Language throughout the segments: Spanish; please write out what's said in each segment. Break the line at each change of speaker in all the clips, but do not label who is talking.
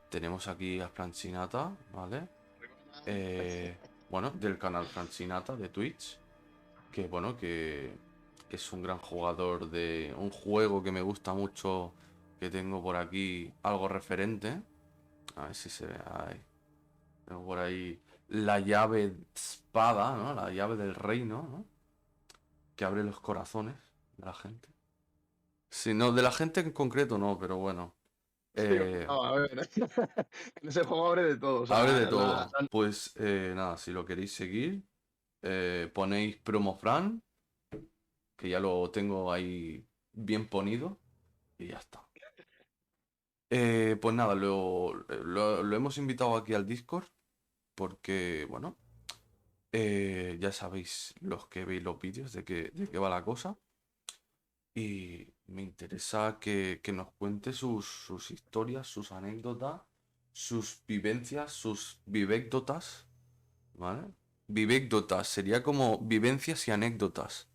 tenemos aquí a Francinata, ¿vale? Eh, bueno, del canal Francinata de Twitch, que bueno, que es un gran jugador de un juego que me gusta mucho, que tengo por aquí algo referente. A ver si se ve ahí. Tengo por ahí la llave espada, ¿no? La llave del reino, ¿no? Que abre los corazones de la gente. Si no, de la gente en concreto no, pero bueno.
Sí,
Eh,
no, a ver, en ese juego abre de todo, o
Abre de
sea,
todo. Pues nada, si lo queréis seguir, ponéis promofran, que ya lo tengo ahí bien ponido, y ya está. Pues nada, lo hemos invitado aquí al Discord porque, bueno, ya sabéis los que veis los vídeos de qué va la cosa. Y me interesa que nos cuente sus historias, sus anécdotas, sus vivencias, sus vivécdotas. ¿Vale? Vivécdotas, sería como vivencias y anécdotas,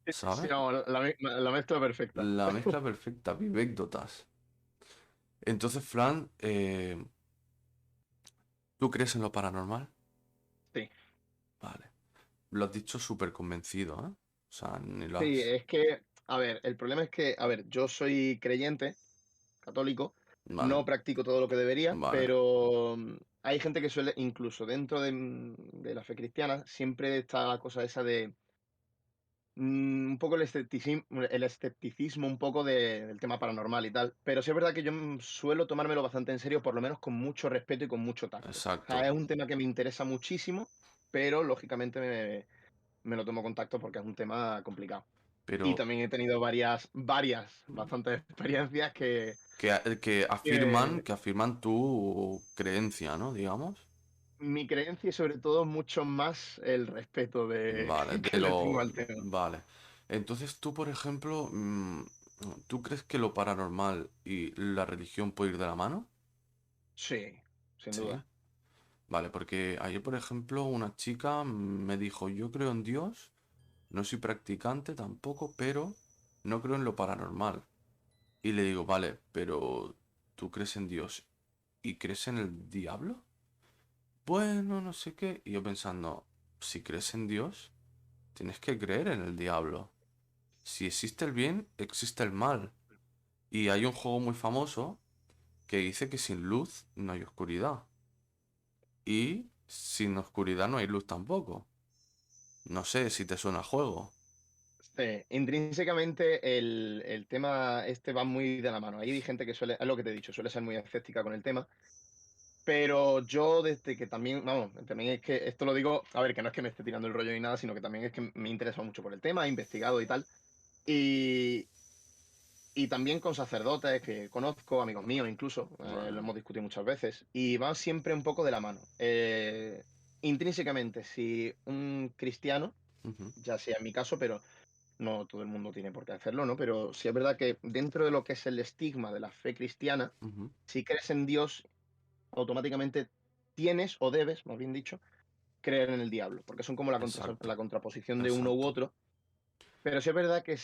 sí,
¿sabes?
vamos, la mezcla perfecta.
La mezcla perfecta, vivécdotas. Entonces, Fran, ¿tú crees en lo paranormal?
Sí,
Vale. Lo has dicho súper convencido, ¿eh? O sea, ni lo
sí,
has...
es que, a ver, el problema es que, a ver, yo soy creyente, católico,
Vale,
no practico todo lo que debería,
vale.
pero hay gente que suele, incluso dentro de la fe cristiana, siempre está la cosa esa de un poco el escepticismo un poco del tema paranormal y tal. Pero sí es verdad que yo suelo tomármelo bastante en serio, por lo menos con mucho respeto y con mucho tacto. O sea, es
Exacto.
un tema que me interesa muchísimo, pero lógicamente me lo tomo con tacto porque es un tema complicado. Y
Pero
también he tenido bastantes experiencias que
que afirman tu creencia, ¿no? Digamos.
mi creencia y sobre todo mucho más el respeto
Vale,
que le tengo al tema.
Vale. Entonces tú, por ejemplo, ¿tú crees que lo paranormal y la religión puede ir de la mano?
Sí, sin
Sí.
duda.
Vale, porque ayer, por ejemplo, una chica me dijo, yo creo en Dios, no soy practicante tampoco, pero no creo en lo paranormal. Y le digo, vale, pero ¿tú crees en Dios y crees en el diablo? Bueno, no sé qué. Y yo pensando, si crees en Dios, tienes que creer en el diablo. Si existe el bien, existe el mal. Y hay un juego muy famoso que dice que sin luz no hay oscuridad. Y sin oscuridad no hay luz tampoco. No sé si te suena a juego.
Sí, intrínsecamente el tema este va muy de la mano. Ahí hay gente que suele, es lo que te he dicho, suele ser muy escéptica con el tema. Pero yo desde que también, vamos, también es que esto lo digo, a ver, que no es que me esté tirando el rollo ni nada, sino que también es que me he interesado mucho por el tema, he investigado y tal. Y, y también con sacerdotes que conozco, amigos míos incluso, lo
Vale.
hemos discutido muchas veces, y van siempre un poco de la mano. Intrínsecamente, si un cristiano,
Ujú,
ya sea en mi caso, pero no todo el mundo tiene por qué hacerlo, ¿no? Pero sí es verdad que dentro de lo que es el estigma de la fe cristiana,
ujú.
si crees en Dios, automáticamente tienes o debes, más bien dicho, creer en el diablo, porque son como la
Exacto,
contraposición de uno u
exacto.
otro. Pero sí es verdad que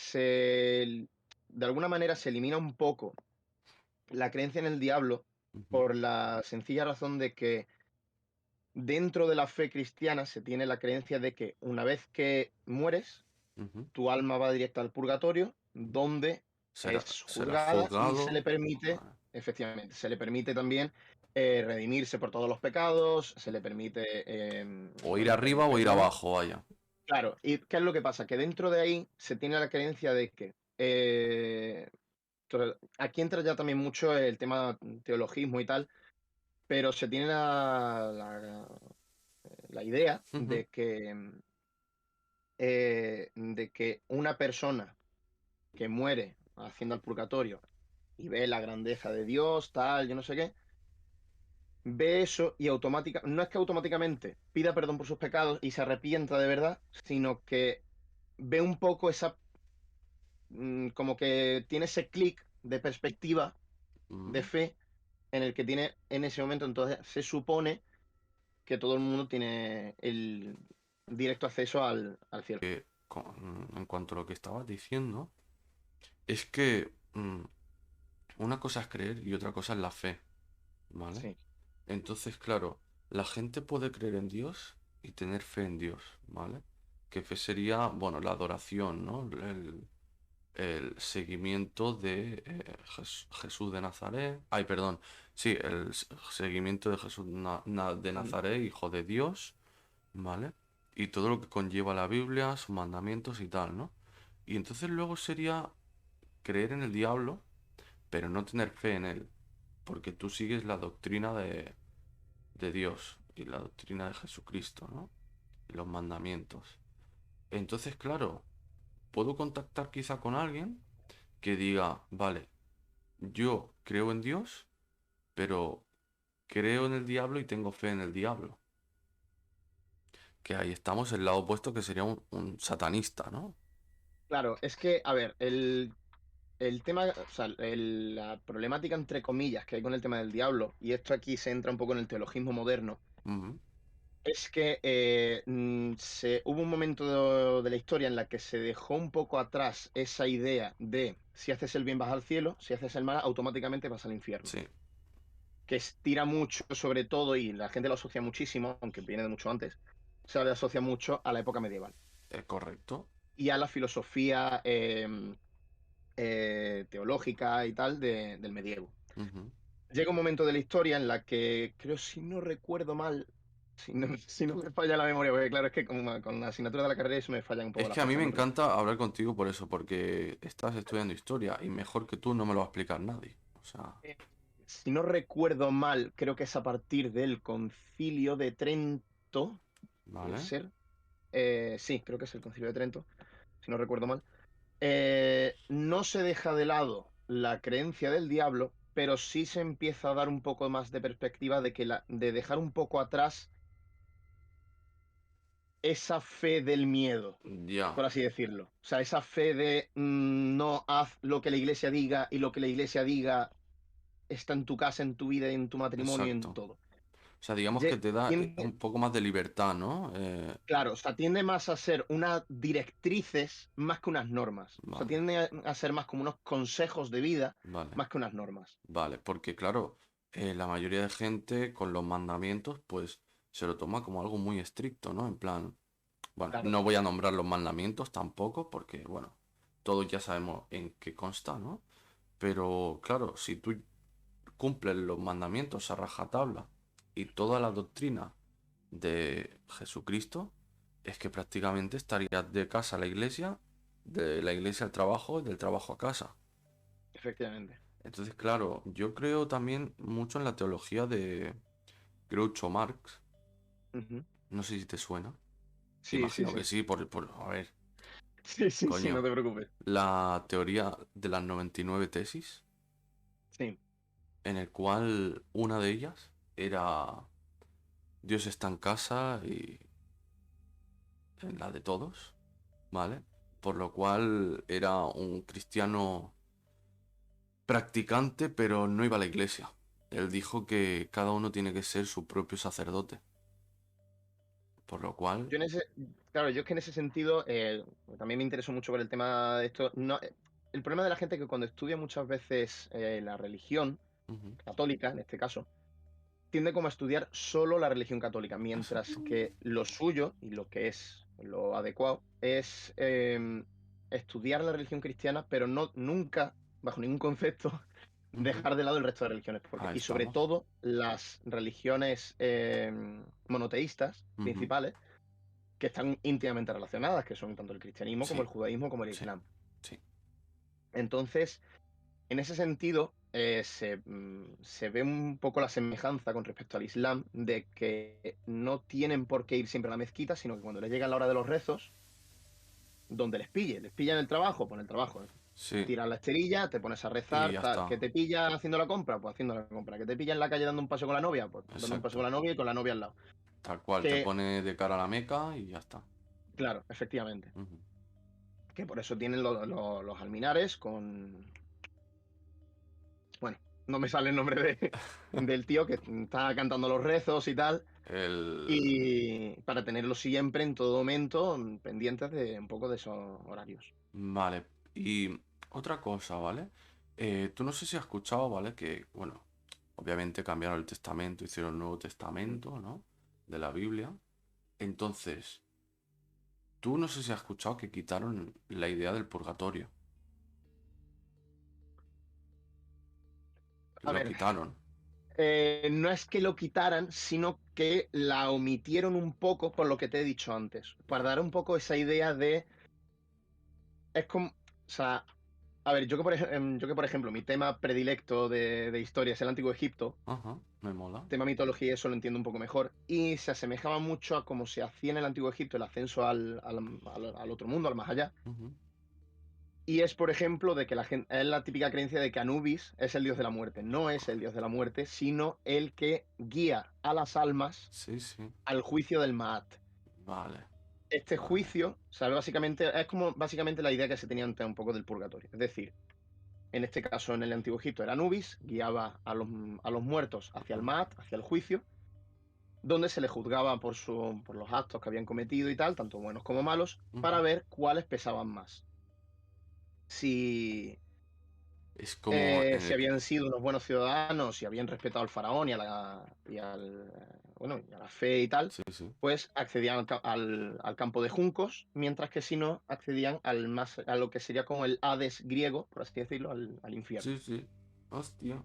de alguna manera se elimina un poco la creencia en el diablo
Ujú,
por la sencilla razón de que dentro de la fe cristiana se tiene la creencia de que una vez que mueres,
ujú.
tu alma va directa al purgatorio, donde es
Será
juzgada y se le
juzgado.
permite,
Vale.
efectivamente, se le permite también redimirse por todos los pecados, se le permite,
O ir
bueno,
arriba
pedir
o ir
perdón.
abajo, vaya.
Claro, ¿y qué es lo que pasa? Que dentro de ahí se tiene la creencia de que, aquí entra ya también mucho el tema teologismo y tal, pero se tiene la idea
Ujú.
de que una persona que muere haciendo el purgatorio y ve la grandeza de Dios, tal, yo no sé qué, ve eso y no es que automáticamente pida perdón por sus pecados y se arrepienta de verdad, sino que ve un poco como que tiene ese clic de perspectiva, de
Mm.
fe, en el que tiene en ese momento, entonces se supone que todo el mundo tiene el directo acceso al cielo.
En cuanto a lo que estabas diciendo, es que una cosa es creer y otra cosa es la fe. ¿vale?
Sí,
Entonces, claro, la gente puede creer en Dios y tener fe en Dios, ¿vale? Que fe sería, bueno, la adoración, ¿no? El seguimiento de Jesús de Nazaret. Ay, perdón. Sí, seguimiento de Jesús de
mm,
Nazaret, hijo de Dios, ¿vale? Y todo lo que conlleva la Biblia, sus mandamientos y tal, ¿no? Y entonces luego sería creer en el diablo, pero no tener fe en él, porque tú sigues la doctrina de Dios y la doctrina de Jesucristo, ¿no? Y los mandamientos. Entonces, claro, puedo contactar quizá con alguien que diga, vale, yo creo en Dios, pero creo en el diablo y tengo fe en el diablo. Que ahí estamos el lado opuesto que sería un satanista, ¿no?
claro, es que, a ver, el tema, o sea, la problemática entre comillas que hay con el tema del diablo, y esto aquí se entra un poco en el teologismo moderno,
Ujú,
es que hubo un momento de la historia en la que se dejó un poco atrás esa idea de si haces el bien vas al cielo, si haces el mal automáticamente vas al infierno.
sí,
Que estira mucho sobre todo, y la gente lo asocia muchísimo, aunque viene de mucho antes, se le asocia mucho a la época medieval
es correcto.
y a la filosofía teológica y tal del medievo.
Ujú.
Llega un momento de la historia en la que, creo, si no recuerdo mal, si no me falla la memoria, porque claro, es que con la asignatura de la carrera eso me fallan un poco
Es
las
que a mí
fechas,
me
¿no? Pero
encanta hablar contigo por eso, porque estás estudiando historia y mejor que tú no me lo va a explicar nadie. O sea,
eh, si no recuerdo mal, creo que es a partir del Concilio de Trento, puede
¿vale?
ser. Sí, creo que es el Concilio de Trento, si no recuerdo mal. No se deja de lado la creencia del diablo, pero sí se empieza a dar un poco más de perspectiva de dejar un poco atrás esa fe del miedo,
Ya,
por así decirlo. O sea, esa fe de no haz lo que la iglesia diga y lo que la iglesia diga está en tu casa, en tu vida, en tu matrimonio, en
exacto.
todo.
O sea, digamos que
Ye-
te da
tiende-
un poco más de libertad, ¿no?
claro, o sea, tiende más a ser unas directrices más que unas normas. O sea,
Vale,
tiende a ser más como unos consejos de vida
vale,
más que unas normas.
vale. Porque claro, la mayoría de gente con los mandamientos, pues se lo toma como algo muy estricto, ¿no? En plan, bueno,
Claro.
no voy a nombrar los mandamientos tampoco, porque, bueno, todos ya sabemos en qué consta, ¿no? Pero claro, si tú cumplen los mandamientos a rajatabla y toda la doctrina de Jesucristo, es que prácticamente estarías de casa a la iglesia, de la iglesia al trabajo y del trabajo a casa.
Efectivamente.
Entonces, claro, yo creo también mucho en la teología de Groucho Marx.
Ujú.
No sé si te suena.
Sí, sí,
Imagino que
sí.
sí, a ver,
Sí, sí, sí, no
coño,
te preocupes.
la teoría de las 99 tesis,
Sí.
en el cual una de ellas era Dios está en casa y en la de todos, ¿vale? Por lo cual era un cristiano practicante, pero no iba a la iglesia. Él dijo que cada uno tiene que ser su propio sacerdote. Por lo cual,
Yo en ese, claro, yo es que en ese sentido también me interesó mucho por el tema de esto. No, el problema de la gente es que cuando estudia muchas veces la religión
ujú,
católica, en este caso, tiende como a estudiar solo la religión católica, mientras
exacto,
que lo suyo y lo que es lo adecuado es estudiar la religión cristiana, pero no nunca, bajo ningún concepto,
ujú,
dejar de lado el resto de religiones, porque,
ahí
y sobre
estamos,
todo las religiones monoteístas
ujú,
principales, que están íntimamente relacionadas, que son tanto el cristianismo como el
sí,
judaísmo como el
sí,
islam.
sí,
Entonces, en ese sentido, se ve un poco la semejanza con respecto al islam, de que no tienen por qué ir siempre a la mezquita, sino que cuando les llega la hora de los rezos, donde les pilla en el trabajo, pues en el trabajo.
sí,
Tiras la esterilla, te pones a
y
rezar,
ya
tal. ¿Que
está,
te pilla haciendo la compra? Pues haciendo la compra. ¿Que te pilla en la calle dando un paso con la novia? Pues dando un paso con
exacto,
la novia y con la novia al lado.
tal cual, te
Que,
pone de cara a la Meca y ya está.
claro, efectivamente.
Ujú.
Que por eso tienen los alminares con. Bueno, no me sale el nombre del tío que está cantando los rezos y tal.
El...
Y para tenerlo siempre, en todo momento, pendientes de un poco de esos horarios.
Vale, y otra cosa, ¿vale? Tú no sé si has escuchado, ¿vale? Que, bueno, obviamente cambiaron el testamento, hicieron el Nuevo Testamento, ¿no? De la Biblia. Entonces, tú no sé si has escuchado que quitaron la idea del purgatorio.
A
Lo
ver,
quitaron.
no es que lo quitaran, sino que la omitieron un poco por lo que te he dicho antes, para dar un poco esa idea de... Es como... O sea, a ver, yo que por ejemplo, mi tema predilecto de historia es el Antiguo Egipto,
Ajá, me mola.
tema mitología, eso lo entiendo un poco mejor, y se asemejaba mucho a cómo se hacía en el Antiguo Egipto el ascenso al otro mundo, al más allá.
Ujú.
Y es, por ejemplo, de que la gente, es la típica creencia de que Anubis es el dios de la muerte. No es el dios de la muerte, sino el que guía a las almas
Sí, sí.
al juicio del Maat.
Vale,
Este
vale.
juicio, ¿sabes? Básicamente, es como básicamente la idea que se tenía antes un poco del purgatorio. Es decir, en este caso en el Antiguo Egipto era Anubis, guiaba a los muertos hacia el
Ajá.
Maat, hacia el juicio, donde se les juzgaba por los actos que habían cometido y tal, tanto buenos como malos, para
Ujú.
ver cuáles pesaban más. Si,
Es como en
si
el...
habían sido unos buenos ciudadanos, si habían respetado al faraón bueno, y a la fe y tal,
Sí, sí.
pues accedían al campo de juncos, mientras que si no, accedían a lo que sería como el Hades griego, por así decirlo, al infierno.
Sí, sí. Hostia.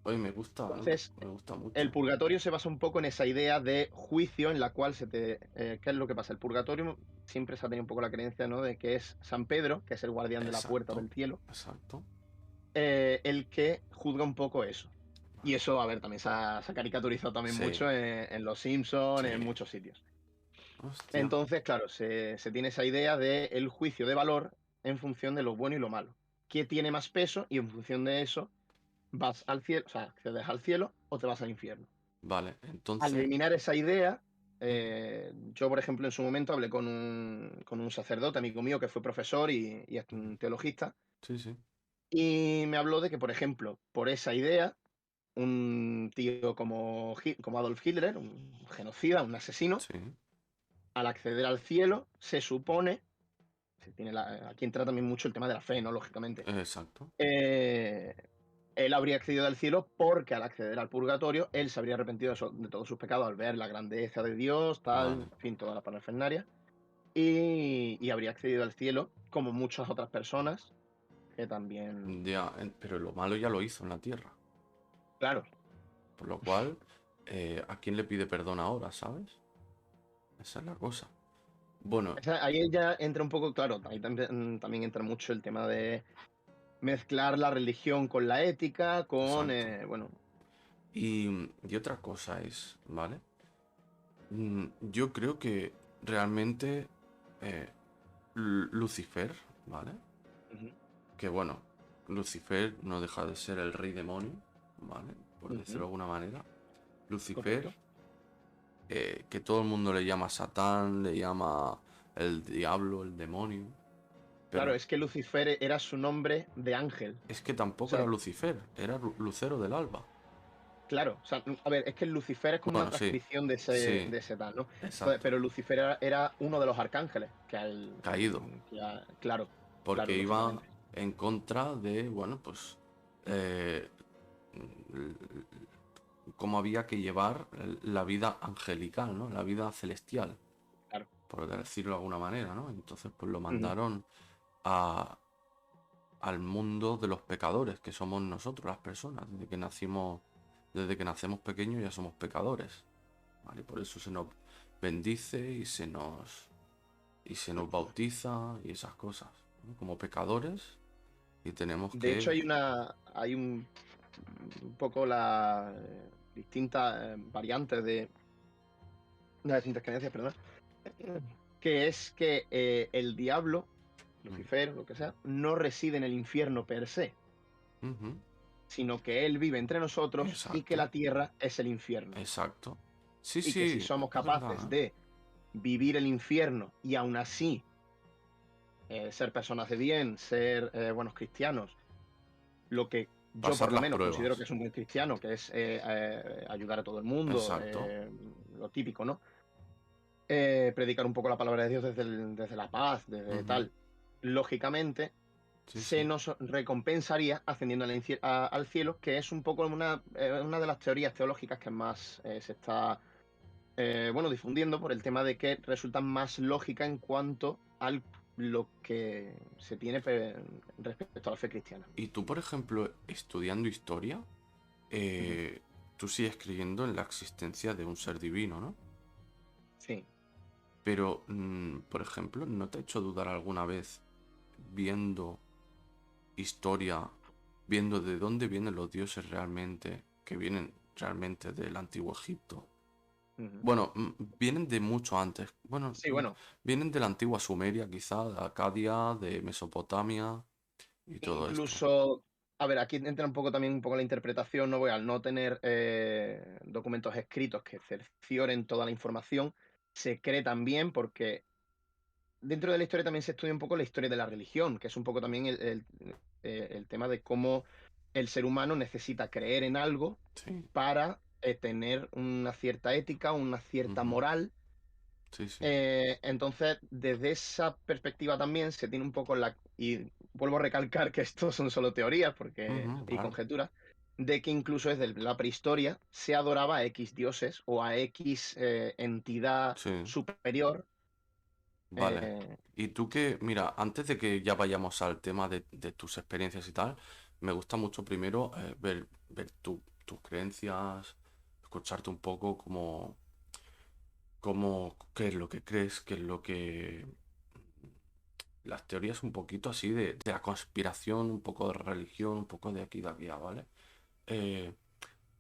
Oye, me gusta, ¿eh?
Entonces,
Me gusta
el
mucho.
purgatorio se basa un poco en esa idea de juicio en la cual ¿qué es lo que pasa? El purgatorio siempre se ha tenido un poco la creencia, ¿no? De que es San Pedro, que es el guardián de la puerta
Exacto.
del cielo,
Exacto.
el que juzga un poco eso. Y eso, a ver, también se ha caricaturizado también
Sí,
mucho en Los Simpsons,
sí.
en muchos sitios.
Hostia.
Entonces, claro, se tiene esa idea de el juicio de valor en función de lo bueno y lo malo. ¿Qué tiene más peso? Y en función de eso, vas al cielo, o sea, accedes al cielo o te vas al infierno.
Vale,
Al
entonces...
eliminar esa idea,
Ujú.
yo, por ejemplo, en su momento hablé con un sacerdote, amigo mío, que fue profesor y es
Ujú.
un teologista,
Sí, sí.
y me habló de que, por ejemplo, por esa idea, un tío como Adolf Hitler, un genocida, un asesino,
Sí.
al acceder al cielo, se supone, aquí entra también mucho el tema de la fe, ¿no? Lógicamente.
Exacto.
Eh, Él habría accedido al cielo porque al acceder al purgatorio, él se habría arrepentido de todos sus pecados al ver la grandeza de Dios, tal,
Vale.
en fin, toda la parafernaria, y habría accedido al cielo, como muchas otras personas que también,
Ya, pero lo malo ya lo hizo en la tierra.
claro,
Por lo cual, ¿a quién le pide perdón ahora, sabes? Esa es la cosa. Bueno,
ahí ya entra un poco, claro, ahí también entra mucho el tema de mezclar la religión con la ética,
exacto.
bueno,
Y otra cosa es, ¿vale? Yo creo que realmente eh, Lucifer, ¿vale?
ujú,
Que bueno, Lucifer no deja de ser el rey demonio, ¿vale? Por decirlo de
ujú,
alguna manera. Lucifer,
correcto.
que todo el mundo le llama Satán, le llama el diablo, el demonio.
Claro,
Pero
es que Lucifer era su nombre de ángel.
es que
O
tampoco era
sea,
Lucifer, era Lucero del Alba.
claro, o sea, a ver, es que Lucifer es como una
Bueno, sí,
transcripción
sí,
de ese tal, ¿no? Entonces,
exacto.
pero Lucifer era uno de los arcángeles,
Caído.
claro, claro,
Porque iba
lógicamente.
en contra de, bueno, pues, eh, cómo había que llevar la vida angelical, ¿no? La vida celestial,
Claro.
por decirlo de alguna manera, ¿no? Entonces, pues lo
Ujú.
mandaron a, al mundo de los pecadores, que somos nosotros, las personas. Desde que nacemos pequeños ya somos pecadores, ¿vale? Por eso se nos bendice y se nos bautiza y esas cosas, ¿no? Como pecadores y tenemos
De hecho,
que...
hay un poco las distintas variantes de las distintas creencias, perdón, que es que el diablo,
Mm,
Lucifer, lo que sea, no reside en el infierno per se,
ujú,
sino que él vive entre nosotros y que
exacto,
la tierra es el infierno.
exacto. Sí,
Y que si
sí,
somos
es
capaces
verdad, ¿eh?
de vivir el infierno y aún así ser personas de bien, ser buenos cristianos, lo que yo por
Pasar
lo
las
menos considero que
pruebas.
es un buen cristiano, que es ayudar a todo el mundo,
Exacto.
lo típico, ¿no? Predicar un poco la palabra de Dios desde la paz, desde
Ujú,
tal. Lógicamente,
Sí,
se
sí.
nos recompensaría ascendiendo al cielo, que es un poco una de las teorías teológicas que más se está bueno, difundiendo por el tema de que resulta más lógica en cuanto a lo que se tiene respecto a la fe cristiana.
Y tú, por ejemplo, estudiando historia,
Ujú.
tú sigues creyendo en la existencia de un ser divino, ¿no?
Sí.
Pero, por ejemplo, ¿no te ha hecho dudar alguna vez viendo historia, viendo de dónde vienen los dioses realmente, que vienen realmente del antiguo Egipto?
Ujú.
Bueno, vienen de mucho antes. Bueno,
Sí, bueno,
vienen de la antigua Sumeria, quizá, de Acadia, de Mesopotamia y todo esto.
incluso, a ver, aquí entra un poco también un poco la interpretación, no voy al no tener documentos escritos que cercioren toda la información, se cree también porque dentro de la historia también se estudia un poco la historia de la religión, que es un poco también el tema de cómo el ser humano necesita creer en algo
Sí.
para tener una cierta ética, una cierta
Ujú.
moral.
Sí, sí.
Entonces, desde esa perspectiva también se tiene un poco y vuelvo a recalcar que esto son solo teorías
Ujú,
y
vale.
conjeturas, de que incluso desde la prehistoria se adoraba a X dioses o a X entidad
Sí.
superior.
Vale.
eh,
Y tú que, mira, antes de que ya vayamos al tema de tus experiencias y tal, me gusta mucho primero ver tus creencias, escucharte un poco qué es lo que crees, qué es lo que... Las teorías un poquito así de la conspiración, un poco de religión, un poco de aquí, de allá, ¿vale? Eh,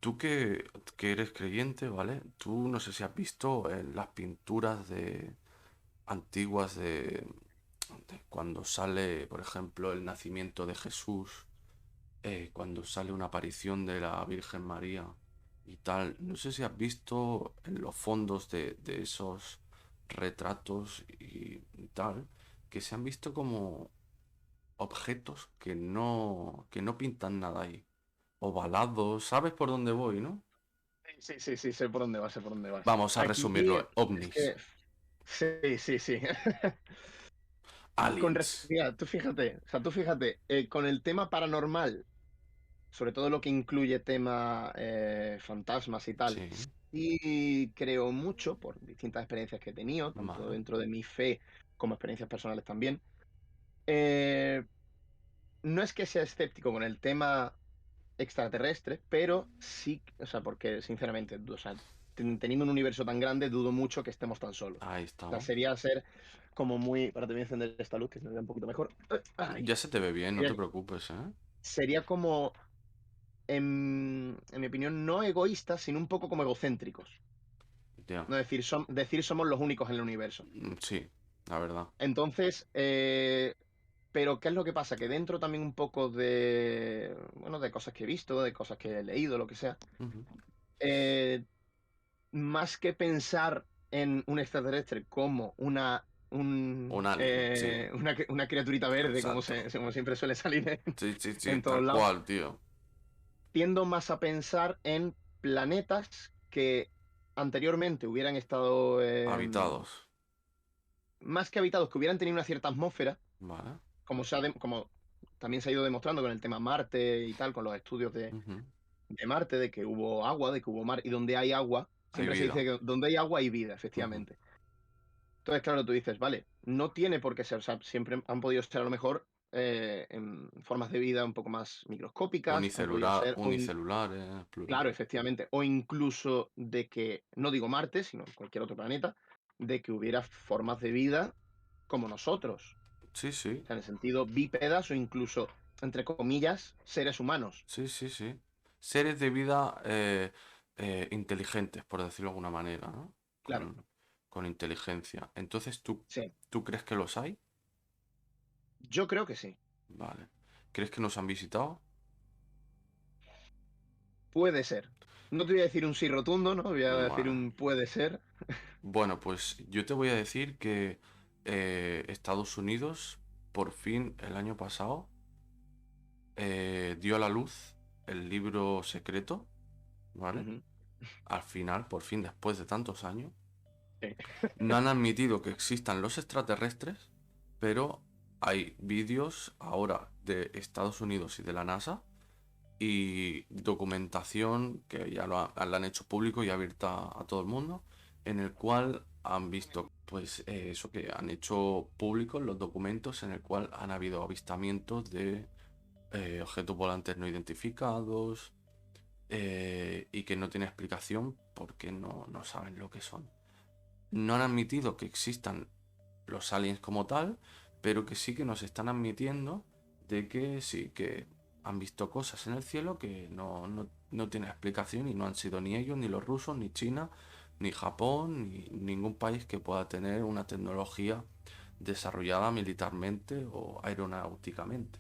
tú que eres creyente, ¿vale? Tú no sé si has visto las pinturas antiguas de cuando sale, por ejemplo, el nacimiento de Jesús, cuando sale una aparición de la Virgen María y tal. No sé si has visto en los fondos de esos retratos y tal, que se han visto como objetos que no pintan nada ahí. Ovalados, ¿sabes por dónde voy, no?
sí, sí, sí, sé por dónde vas, sé por dónde vas.
Vamos a
Aquí
resumirlo,
es
ovnis,
que sí, sí, sí.
aliens.
Mira, tú fíjate, con el tema paranormal, sobre todo lo que incluye tema fantasmas y tal,
Sí,
sí creo mucho por distintas experiencias que he tenido, tanto
vale.
dentro de mi fe como experiencias personales también. Eh, no es que sea escéptico con el tema extraterrestre, pero sí, o sea, porque sinceramente, o sea, teniendo un universo tan grande, dudo mucho que estemos tan solos.
Ahí
O sea,
estamos.
sería ser como muy. Ahora te voy a encender esta luz que se me ve un poquito mejor. Ay,
Ya se te ve bien, no
sería,
te preocupes, ¿eh?
sería como, en mi opinión, no egoístas, sino un poco como egocéntricos.
Ya.
No decir, decir somos los únicos en el universo.
Sí, la verdad.
Entonces, pero ¿qué es lo que pasa? Que dentro también un poco de, bueno, de cosas que he visto, de cosas que he leído, lo que sea,
Ujú.
eh, más que pensar en un extraterrestre como
Un alien, sí,
una criaturita verde, como,
exacto.
como siempre suele salir
Sí, sí, sí,
en todos
tal
lados,
cual, tío.
tiendo más a pensar en planetas que anteriormente hubieran estado,
Habitados.
más que habitados, que hubieran tenido una cierta atmósfera,
Vale.
como, como también se ha ido demostrando con el tema Marte y tal, con los estudios
Ujú.
de Marte, de que hubo agua, de que hubo mar, y donde hay agua,
Hay
siempre se dice
vida.
que donde hay agua hay vida,
Ujú.
efectivamente. Entonces, claro, tú dices, vale, no tiene por qué ser, o sea, siempre han podido ser a lo mejor en formas de vida un poco más microscópicas, han podido ser,
Unicelulares,
claro,
plurales.
efectivamente, o incluso de que, no digo Marte, sino cualquier otro planeta, de que hubiera formas de vida como nosotros,
Sí, sí,
o sea, en el sentido bípedas o incluso, entre comillas, seres humanos.
sí, sí, sí. Seres de vida inteligentes, por decirlo de alguna manera, ¿no?
Claro,
Con inteligencia. Entonces,
sí,
¿tú crees que los hay?
yo creo que sí.
Vale. ¿Crees que nos han visitado?
Puede ser. No te voy a decir un sí rotundo, ¿no? Voy a decir
Vale.
un puede ser.
Bueno, pues yo te voy a decir que Estados Unidos, por fin, el año pasado, dio a la luz el libro secreto, ¿vale?
Ujú,
Al final, por fin, después de tantos años,
sí.
no han admitido que existan los extraterrestres, pero hay vídeos ahora de Estados Unidos y de la NASA y documentación que ya la han hecho público y abierta a todo el mundo, en el cual han visto, pues eso que han hecho públicos los documentos en el cual han habido avistamientos de objetos volantes no identificados y que no tiene explicación porque no saben lo que son. No han admitido que existan los aliens como tal, pero que sí que nos están admitiendo de que sí, que han visto cosas en el cielo que no tienen explicación y no han sido ni ellos, ni los rusos, ni China, ni Japón, ni ningún país que pueda tener una tecnología desarrollada militarmente o aeronáuticamente,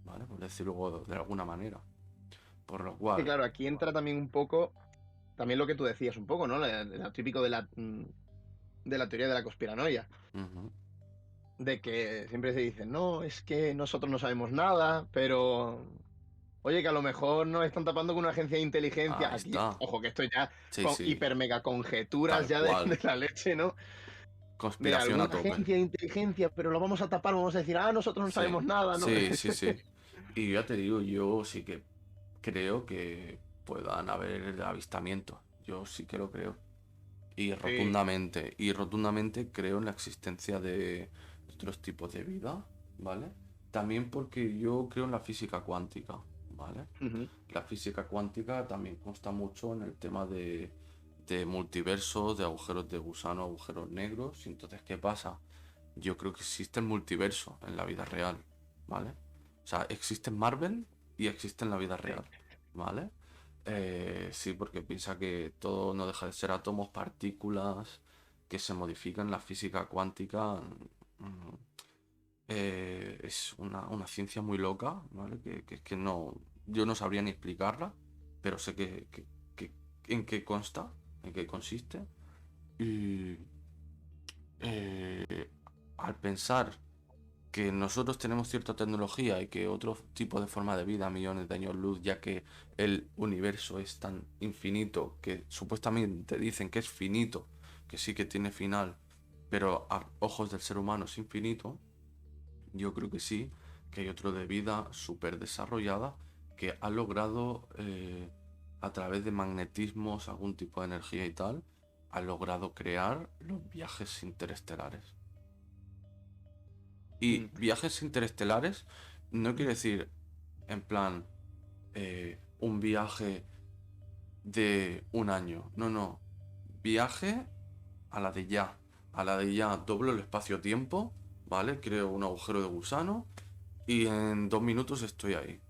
¿vale? Por decirlo de alguna manera. Por lo
Que
cual,
claro, aquí entra también un poco, también lo que tú decías un poco, ¿no? Lo típico de la teoría de la conspiranoia.
ujú.
De que siempre se dice, no, es que nosotros no sabemos nada, pero oye, que a lo mejor nos están tapando con una agencia de inteligencia.
Ahí
Aquí,
está.
ojo, que esto ya
Sí,
con
sí,
hiper mega conjeturas
tal
ya de,
cual.
de la leche, ¿no? De
Conspiración a
alguna
tope.
agencia de inteligencia, pero lo vamos a tapar, vamos a decir, nosotros no
Sí,
sabemos nada, ¿no?
sí, sí, sí. Y ya te digo, yo sí que creo que puedan haber avistamientos. Yo sí que lo creo.
Sí.
Y rotundamente creo en la existencia de otros tipos de vida, ¿vale? También porque yo creo en la física cuántica, ¿vale?
Ujú.
La física cuántica también consta mucho en el tema de multiversos, de agujeros de gusano, agujeros negros. Y entonces, ¿qué pasa? Yo creo que existe el multiverso en la vida real, ¿vale? O sea, existe en Marvel y existe en la vida
Sí.
real, ¿vale? Sí, porque piensa que todo no deja de ser átomos, partículas que se modifican. La física cuántica es una ciencia muy loca, ¿vale? Que no, yo no sabría ni explicarla, pero sé que en qué consta, en qué consiste. Y eh, al pensar que nosotros tenemos cierta tecnología y que otro tipo de forma de vida a millones de años luz, ya que el universo es tan infinito, que supuestamente dicen que es finito, que sí que tiene final, pero a ojos del ser humano es infinito, yo creo que sí, que hay otro de vida súper desarrollada que ha logrado, a través de magnetismos, algún tipo de energía y tal, ha logrado crear los viajes interestelares. Y
Mm.
viajes interestelares no quiere decir en plan un viaje de un año. No, no. Viaje a la de ya. A la de ya doblo el espacio-tiempo, ¿vale? Creo un agujero de gusano y en 2 minutos estoy ahí.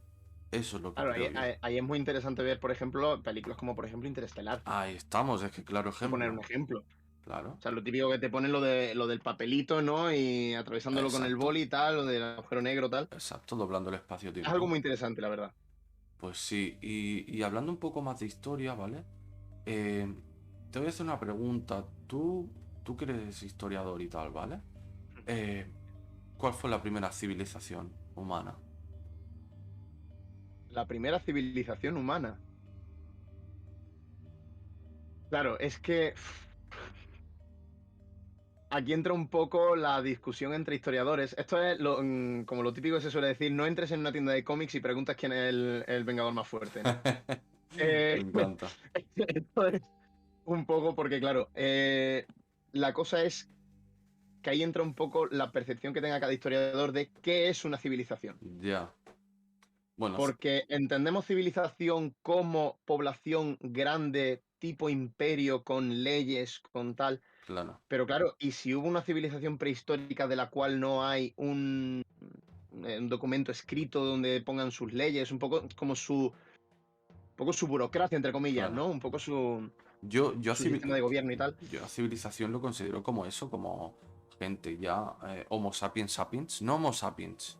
Eso es lo que
Claro,
creo yo.
ahí es muy interesante ver, por ejemplo, películas como, por ejemplo, Interestelar,
Ahí estamos, es que claro
por poner un
ejemplo.
ejemplo.
Claro,
O sea, lo típico que te ponen lo del papelito, ¿no? Y atravesándolo con el
exacto,
boli y tal, lo del agujero negro tal.
exacto, doblando el
Es algo
espacio-tiempo.
muy interesante, la verdad.
Pues sí, y hablando un poco más de historia, ¿vale? Eh, te voy a hacer una pregunta. Tú que eres historiador y tal, ¿vale? Eh, ¿Cuál fue la primera civilización humana?
La primera civilización humana. Claro, es que aquí entra un poco la discusión entre historiadores. Esto es como lo típico que se suele decir, no entres en una tienda de cómics y preguntas quién es el Vengador más fuerte, ¿no?
Me
Eh,
encanta.
esto es un poco porque, claro, la cosa es que ahí entra un poco la percepción que tenga cada historiador de qué es una civilización.
Ya. Bueno,
Porque entendemos civilización como población grande, tipo imperio, con leyes, con tal.
claro,
Pero claro, ¿y si hubo una civilización prehistórica de la cual no hay un documento escrito donde pongan sus leyes, un poco su burocracia, entre comillas,
claro.
¿no? Un poco
Yo,
su sistema de gobierno y tal.
yo a civilización lo considero como eso, como gente ya, Homo sapiens sapiens, no Homo sapiens,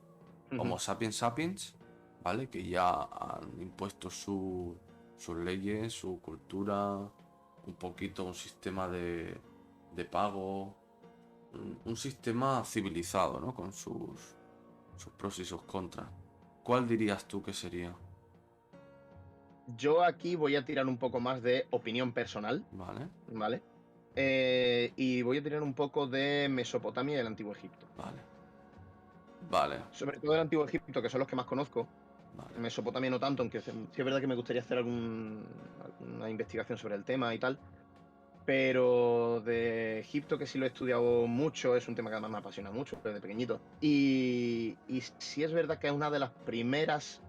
Ujú.
Homo sapiens sapiens, ¿vale? Que ya han impuesto sus leyes, su cultura, un poquito un sistema de pago, un sistema civilizado, ¿no? Con sus pros y sus contras. ¿Cuál dirías tú que sería?
Yo aquí voy a tirar un poco más de opinión personal,
¿Vale?
¿vale? Y voy a tirar un poco de Mesopotamia y el Antiguo Egipto.
Vale. Vale,
sobre todo el Antiguo Egipto, que son los que más conozco.
vale.
Mesopotamia no tanto, aunque sí es verdad que me gustaría hacer alguna investigación sobre el tema y tal. Pero de Egipto, que sí lo he estudiado mucho, es un tema que además me apasiona mucho desde pequeñito. Y sí es verdad que es una de las primeras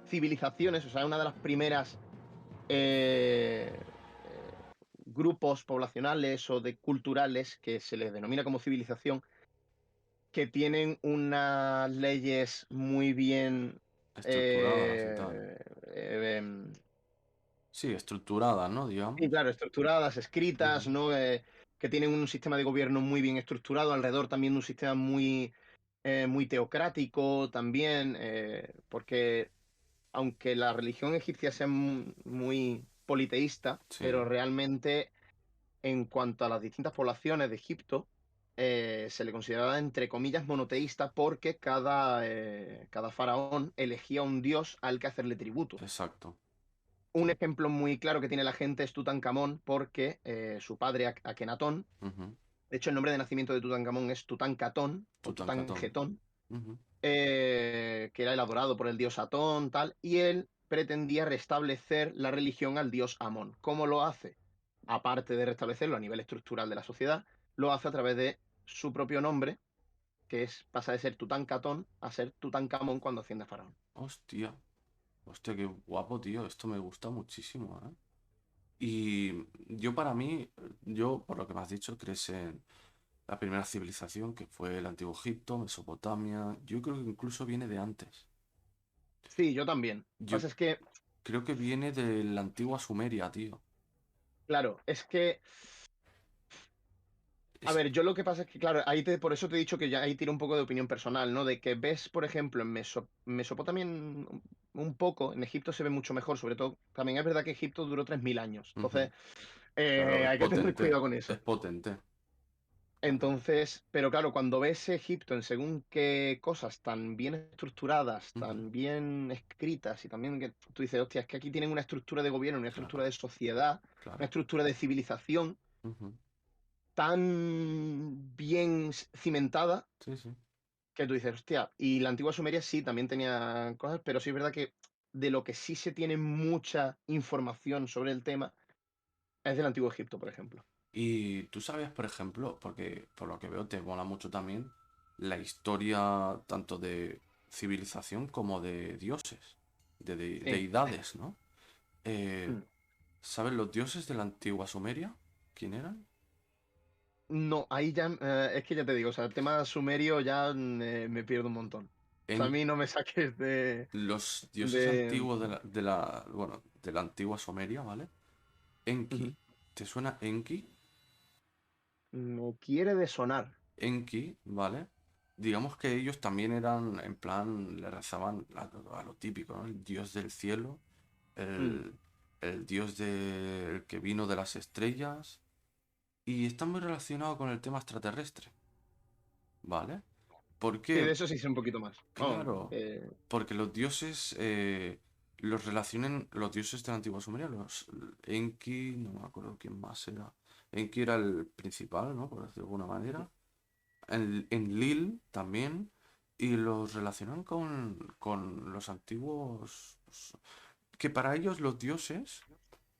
civilizaciones, o sea, una de las primeras eh, eh, grupos poblacionales o de culturales que se les denomina como civilización, que tienen unas leyes muy bien
Estructuradas y tal.
eh, eh, em,
Sí, estructuradas, ¿no?
sí,
Digamos.
claro, estructuradas, escritas,
Ujú.
¿no? Que tienen un sistema de gobierno muy bien estructurado, alrededor también de un sistema muy teocrático también, porque aunque la religión egipcia sea muy politeísta, pero
Sí,
realmente en cuanto a las distintas poblaciones de Egipto, se le consideraba entre comillas monoteísta porque cada faraón elegía un dios al que hacerle tributo.
exacto.
Un ejemplo muy claro que tiene la gente es Tutankamón, porque su padre, Akenatón,
Ujú.
de hecho el nombre de nacimiento de Tutankamón es Tutankaton o
Tutankamón.
Tutangetón,
Ujú.
que era el adorado por el dios Atón, tal, y él pretendía restablecer la religión al dios Amón. ¿Cómo lo hace? Aparte de restablecerlo a nivel estructural de la sociedad, lo hace a través de su propio nombre, pasa de ser Tutankaton a ser Tutankamón cuando asciende a faraón.
Hostia. Hostia, qué guapo, tío. Esto me gusta muchísimo, ¿eh? Y yo para mí, yo, por lo que me has dicho, crees en la primera civilización, que fue el Antiguo Egipto, Mesopotamia. Yo creo que incluso viene de antes.
Sí, yo también. Lo que
Yo
pasa es que,
creo que viene de la antigua Sumeria, tío.
claro, es que a
Es...
ver, yo lo que pasa es que, claro, por eso te he dicho que ya ahí tiro un poco de opinión personal, ¿no? De que ves, por ejemplo, en Mesopotamia un poco, en Egipto se ve mucho mejor, sobre todo, también es verdad que Egipto duró 3000 años,
Ujú.
entonces
Claro, es
hay que tener
potente.
cuidado con
Es
eso.
potente. Claro.
Entonces, pero claro, cuando ves Egipto en según qué cosas tan bien estructuradas,
Ujú.
tan bien escritas y también que tú dices, hostia, es que aquí tienen una estructura de gobierno, una estructura
Claro,
de sociedad, una
claro.
estructura de civilización
Ujú.
tan bien cimentada
Sí, sí.
que tú dices, hostia, y la antigua Sumeria sí también tenía cosas, pero sí es verdad que de lo que sí se tiene mucha información sobre el tema es del antiguo Egipto, por ejemplo.
Y tú sabes, por ejemplo, porque por lo que veo te mola mucho también la historia tanto de civilización como de dioses, de
Sí.
deidades, ¿no? Eh,
Mm.
¿Sabes los dioses de la antigua Sumeria? ¿Quién eran?
No, ahí ya, es que ya te digo, o sea, el tema sumerio ya me pierdo un montón. O sea, a
En
mí no me saques
los dioses
de...
antiguos bueno, de la antigua Sumeria, ¿vale?
Ujú.
Enki. ¿Te suena Enki?
Me quiere de sonar.
Enki, ¿vale? Digamos que ellos también eran, en plan, le rezaban a lo típico, ¿no? El dios del cielo,
Mm.
el, el dios el que vino de las estrellas, y está muy relacionado con el tema extraterrestre, ¿vale? ¿Por
Sí, de
qué?
eso sí sé un poquito más. Vamos,
Claro, porque los dioses los relacionan, los dioses de la antigua Sumeria, los Enki, no me acuerdo quién más era. Enki era el principal, ¿no? Por decirlo de alguna manera. En Lil también, y los relacionan con los antiguos, que para ellos los dioses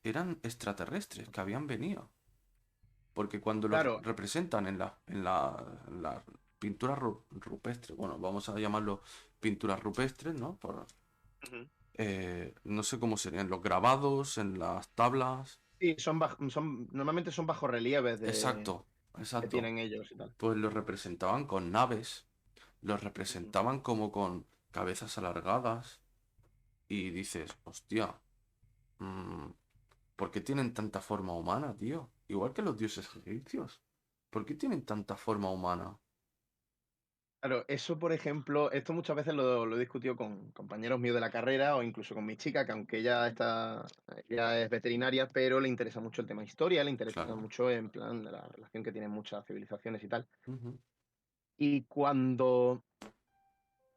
eran extraterrestres, que habían venido, porque cuando los
claro.
representan en la pintura rupestre, bueno, vamos a llamarlo pinturas rupestres, ¿no?
Ujú.
No sé cómo serían, los grabados en las tablas,
Sí, normalmente son bajo relieves
exacto,
que
exacto,
tienen ellos y tal.
pues los representaban con naves, los
Ujú.
representaban como con cabezas alargadas y dices, hostia, mm, ¿por qué tienen tanta forma humana, tío? Igual que los dioses egipcios. ¿Por qué tienen tanta forma humana?
Claro, eso, por ejemplo, esto muchas veces lo he discutido con compañeros míos de la carrera o incluso con mi chica, que aunque ella es veterinaria, pero le interesa mucho el tema de historia, le interesa
Claro.
mucho en plan de la relación que tienen muchas civilizaciones y tal.
Ujú.
Y cuando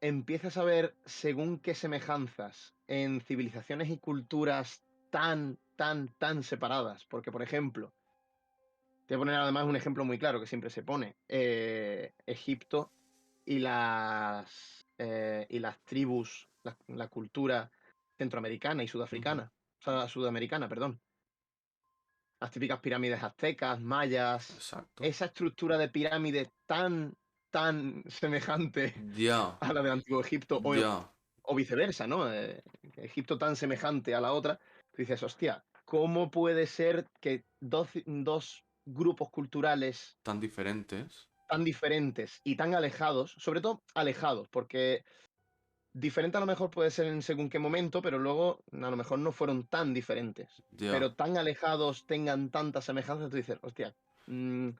empiezas a ver según qué semejanzas en civilizaciones y culturas tan separadas, porque, por ejemplo, te voy a poner además un ejemplo muy claro que siempre se pone. Egipto. y las tribus, la cultura centroamericana y
Ujú.
sudafricana, o sea, sudamericana, perdón. Las típicas pirámides aztecas, mayas,
Exacto.
esa estructura de pirámide tan semejante
Ya,
a la del Antiguo Egipto
ya.
o viceversa, ¿no? Egipto tan semejante a la otra, tú dices, hostia, ¿cómo puede ser que dos grupos culturales
Tan diferentes.
tan diferentes y tan alejados, sobre todo alejados, porque diferente a lo mejor puede ser en según qué momento, pero luego a lo mejor no fueron tan diferentes,
Ya.
pero tan alejados tengan tantas semejanzas, tú dices, hostia, mm,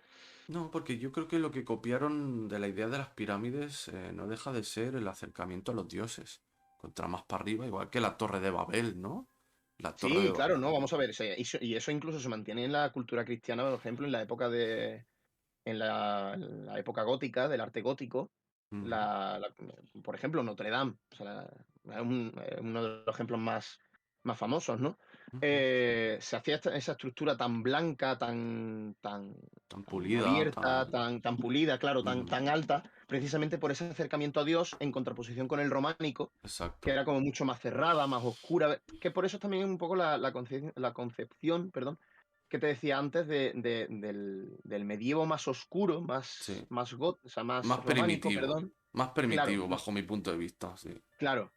No, porque yo creo que lo que copiaron de la idea de las pirámides no deja de ser el acercamiento a los dioses. Contra más para arriba, igual que la Torre de Babel, ¿no? La Torre de
sí, claro,
Babel.
no, vamos a ver, y eso incluso se mantiene en la cultura cristiana, por ejemplo, en la época en la época gótica, del arte gótico,
Ujú,
por ejemplo, Notre Dame, o sea, uno de los ejemplos más famosos, ¿no?
ujú.
Se hacía esa estructura tan blanca,
Tan
tan
pulida,
abierta,
tan...
tan pulida, claro,
Ujú.
tan alta, precisamente por ese acercamiento a Dios en contraposición con el románico, que
Exacto.
era como mucho más cerrada, más oscura, que por eso también un poco la concepción, perdón, que te decía antes del medievo más oscuro,
Sí.
o sea, más
Más
románico,
primitivo.
perdón.
Más
Claro,
primitivo, bajo mi punto de vista, sí.
claro,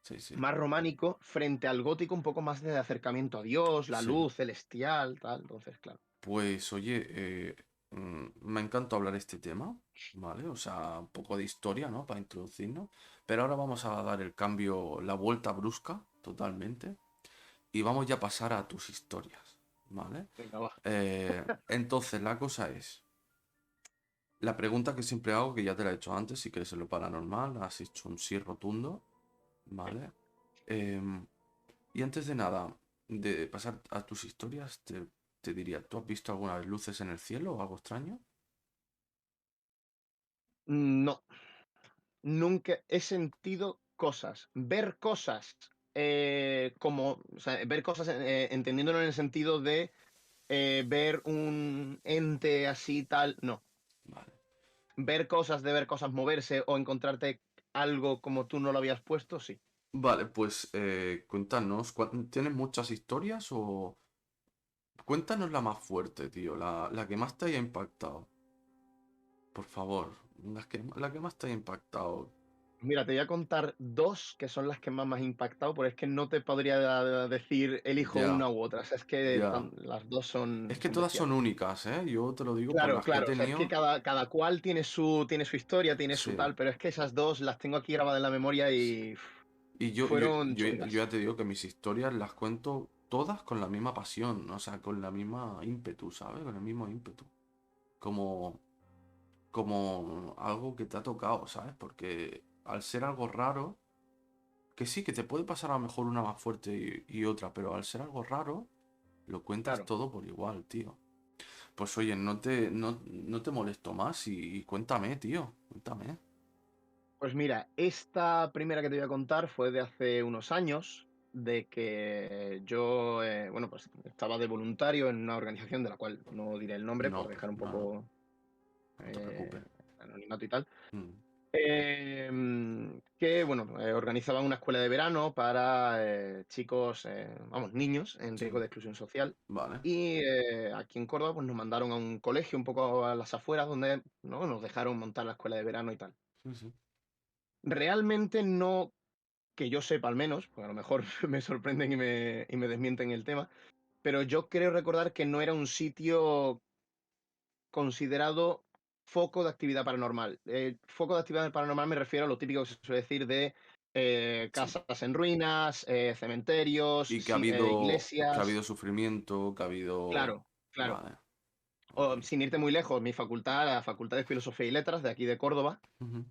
Sí, sí.
más románico frente al gótico, un poco más de acercamiento a Dios, la
Sí.
luz celestial, tal. Entonces, claro.
Pues oye, me encanta hablar este tema, ¿vale? O sea, un poco de historia, ¿no? Para introducirnos. Pero ahora vamos a dar el cambio, la vuelta brusca, totalmente. Y vamos ya a pasar a tus historias, ¿vale?
Venga, va.
Entonces, la cosa es, la pregunta que siempre hago, que ya te la he hecho antes, si crees en lo paranormal, has hecho un sí rotundo, ¿vale? Em, y antes de nada, de pasar a tus historias, te diría, ¿tú has visto alguna vez luces en el cielo o algo extraño?
No, nunca he sentido cosas. Ver cosas, o sea, ver cosas entendiéndolo en el sentido de ver un ente así, tal, no.
Vale.
Ver cosas moverse o encontrarte algo como tú no lo habías puesto, sí.
Vale, pues cuéntanos, ¿tienes muchas historias o cuéntanos la más fuerte, tío, la que más te haya impactado? Por favor, la que más te haya impactado.
Mira, te voy a contar dos que son las que más me han impactado, pero es que no te podría decir elijo
Ya,
una u otra. O sea, es que
ya.
las dos
Es que
son
todas son
bestiales.
únicas, ¿eh? Yo te lo digo por
Claro,
las que he
claro. O sea, es que
tenido.
cada cual tiene su historia, tiene su
Sí.
tal, pero es que esas dos las tengo aquí grabadas en la memoria
Sí.
y
Y
fueron
yo
chungas.
ya te digo que mis historias las cuento todas con la misma pasión, o sea, con la misma ímpetu, ¿sabes? Con el mismo ímpetu. Como, como algo que te ha tocado, ¿sabes? Porque al ser algo raro, que sí, que te puede pasar a lo mejor una más fuerte y otra, pero al ser algo raro, lo cuentas
Claro.
todo por igual, tío. Pues oye, no te molesto más y cuéntame, tío, cuéntame.
Pues mira, esta primera que te voy a contar fue de hace unos años, de que yo, bueno, pues estaba de voluntario en una organización de la cual no diré el nombre
No,
por dejar un
nada,
poco
no te
eh,
preocupes.
anonimato y tal.
Mm,
Que, bueno, organizaban una escuela de verano para chicos, vamos, niños en
sí,
riesgo de exclusión social.
vale.
Y aquí en Córdoba, pues nos mandaron a un colegio un poco a las afueras, donde ¿no? nos dejaron montar la escuela de verano y tal.
Sí, sí.
Realmente no, que yo sepa al menos, pues a lo mejor me sorprenden y me desmienten el tema, pero yo creo recordar que no era un sitio considerado foco de actividad paranormal. Foco de actividad paranormal me refiero a lo típico que se suele decir de
Sí.
casas en ruinas, cementerios,
Y que ha
iglesias.
habido sufrimiento, que ha habido...
Claro, claro.
Vale, ok.
O, sin irte muy lejos, mi facultad, la Facultad de Filosofía y Letras de aquí de Córdoba,
Ujú.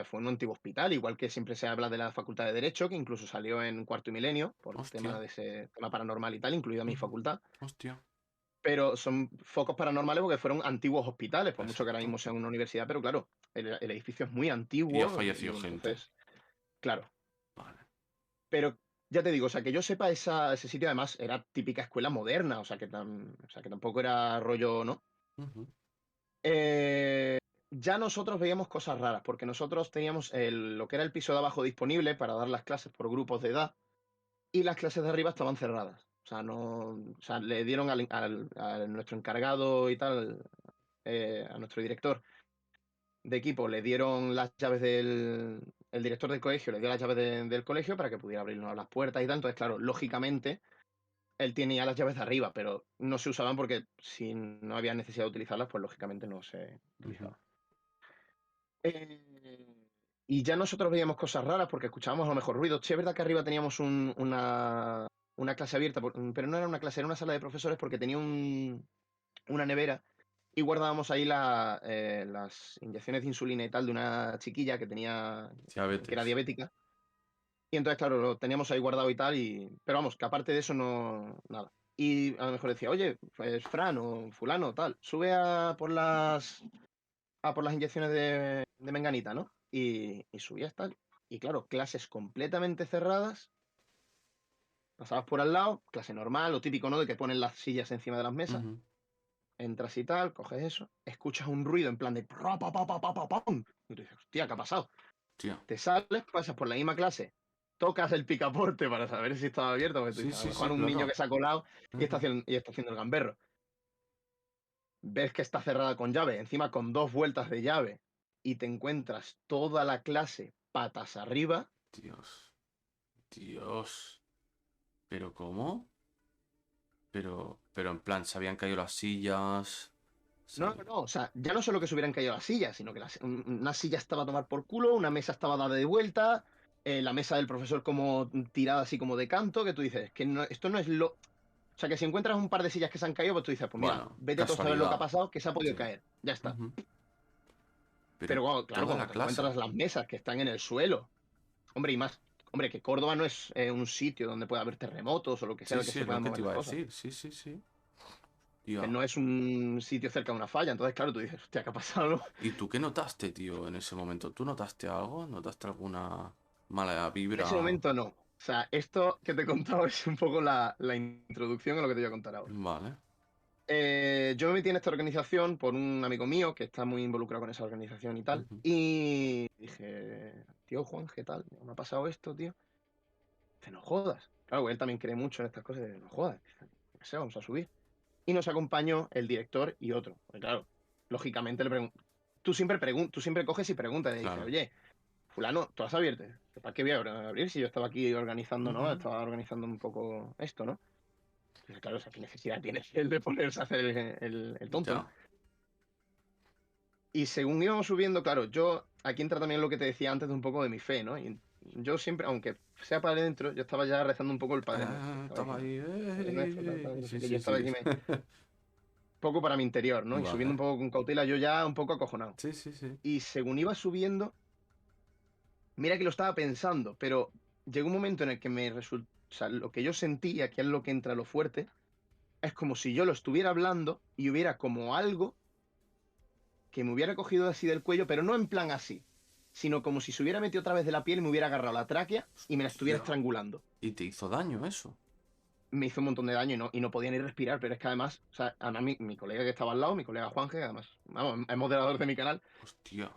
fue un antiguo hospital, igual que siempre se habla de la Facultad de Derecho, que incluso salió en Cuarto y Milenio por tema
Hostia.
de ese tema paranormal y tal, incluida mi
Ujú.
facultad.
Hostia.
Pero son focos paranormales porque fueron antiguos hospitales, por mucho que ahora
Exacto.
mismo sean una universidad, pero claro, el edificio es muy
Y ha
antiguo
fallecido
y
gente.
entonces, claro.
Vale.
Pero ya te digo, o sea, que yo sepa, ese sitio además era típica escuela moderna, o sea, que tampoco era rollo, ¿no?
Ujú.
ya nosotros veíamos cosas raras, porque nosotros teníamos lo que era el piso de abajo disponible para dar las clases por grupos de edad y las clases de arriba estaban cerradas. O sea, no, o sea, le dieron a nuestro encargado y tal, a nuestro director de equipo, le dieron las llaves el director del colegio, le dio las llaves del colegio para que pudiera abrirnos las puertas y tal. Entonces, claro, lógicamente, él tenía las llaves de arriba, pero no se usaban porque si no había necesidad de utilizarlas, pues lógicamente no se
Ujú.
utilizaban. Eh, y ya nosotros veíamos cosas raras porque escuchábamos a lo mejor ruidos. Sí, es verdad que arriba teníamos una clase abierta, pero no era una clase, era una sala de profesores porque tenía una nevera y guardábamos ahí las inyecciones de insulina y tal de una chiquilla que era
Diabetes.
diabética. Y entonces, claro, lo teníamos ahí guardado y tal, pero vamos, que aparte de eso no, nada. Y a lo mejor decía, oye, pues Fran o fulano, tal, sube a por las inyecciones de Menganita, ¿no? Y subías tal. Y claro, clases completamente cerradas, pasabas por al lado, clase normal, lo típico, ¿no? De que ponen las sillas encima de las mesas,
Ujú.
entras y tal, coges eso, escuchas un ruido en plan de pa, pa, pa, pa, pa, pa, pam, y tú dices, hostia, ¿qué ha pasado?
Tía.
Te sales, pasas por la misma clase, tocas el picaporte para saber si estaba abierto, porque tú
Sí,
dices, a lo
sí,
mejor
sí,
un niño que
claro.
se ha colado
Ujú.
y está haciendo el gamberro. Ves que está cerrada con llave, encima con 2 vueltas de llave, y te encuentras toda la clase patas arriba.
Dios. Dios. ¿Pero cómo? Pero en plan, se habían caído las sillas.
No, no, no, o sea, ya no solo que se hubieran caído las sillas, sino que una silla estaba a tomar por culo, una mesa estaba dada de vuelta, la mesa del profesor como tirada así como de canto, que tú dices, que esto no es lo... O sea, que si encuentras un par de sillas que se han caído, pues tú dices, pues mira,
Bueno,
vete tú a saber lo que ha
casualidad.
pasado, que se ha podido
Sí.
caer, ya está.
Ujú.
Pero
Pero
claro,
toda
cuando
la
te
clase.
encuentras las mesas que están en el suelo, hombre, y más, hombre, que Córdoba no es un sitio donde pueda haber terremotos o lo que
Sí,
sea, que
sí,
se
es lo
puedan
que te
mover
iba
las
a
cosas.
decir. Sí, sí, sí.
Que
Tío.
no es un sitio cerca de una falla. Entonces, claro, tú dices, hostia, ¿qué ha pasado?
¿Y tú qué notaste, tío, en ese momento? ¿Tú notaste algo? ¿Notaste alguna mala
En ese
vibra?
momento no. O sea, esto que te he contado es un poco la introducción a lo que te voy a contar ahora.
Vale.
Yo me metí en esta organización por un amigo mío que está muy involucrado con esa organización y tal.
Ujú.
Y dije, tío Juan, ¿qué tal? Me ha pasado esto, tío. Dice, no jodas. Claro, él también cree mucho en estas cosas. Dice, no jodas. Dice, "Yo qué sé, vamos a subir". Y nos acompañó el director y otro. Porque claro, lógicamente tú siempre coges y preguntas. Y le dices,
Claro.
oye, fulano, tú has abierto. ¿Para qué voy a abrir si yo estaba aquí organizando, ¿no?
Ujú.
Estaba organizando un poco esto, ¿no? Dice, claro, o sea, ¿qué necesidad tienes él de ponerse a hacer el tonto, ¿no?
Ya.
Y según íbamos subiendo, claro, yo aquí entra también lo que te decía antes de un poco de mi fe, ¿no? Y yo siempre, aunque sea Padre Dentro, yo estaba ya rezando un poco el Padre Nuestro. Estaba
Estaba
diciendo,
ahí.
Padre Nuestro, tal, tal, no sé
Sí,
qué. Yo
sí,
estaba
sí.
aquí poco para mi interior, ¿no? Y subiendo un
Vale.
poco con cautela, yo ya un poco acojonado.
Sí, sí, sí.
Y según iba subiendo, mira que lo estaba pensando, pero llegó un momento en el que me resultó, o sea, lo que yo sentí, y aquí es lo que entra lo fuerte, es como si yo lo estuviera hablando y hubiera como algo que me hubiera cogido así del cuello, pero no en plan así, sino como si se hubiera metido otra vez de la piel y me hubiera agarrado la tráquea y me la estuviera
Tía.
estrangulando.
¿Y te hizo daño eso?
Me hizo un montón de daño y no podía ni respirar, pero es que además, o sea, además mi colega que estaba al lado, mi colega Juan, que además, vamos, es moderador de mi canal,
Hostia.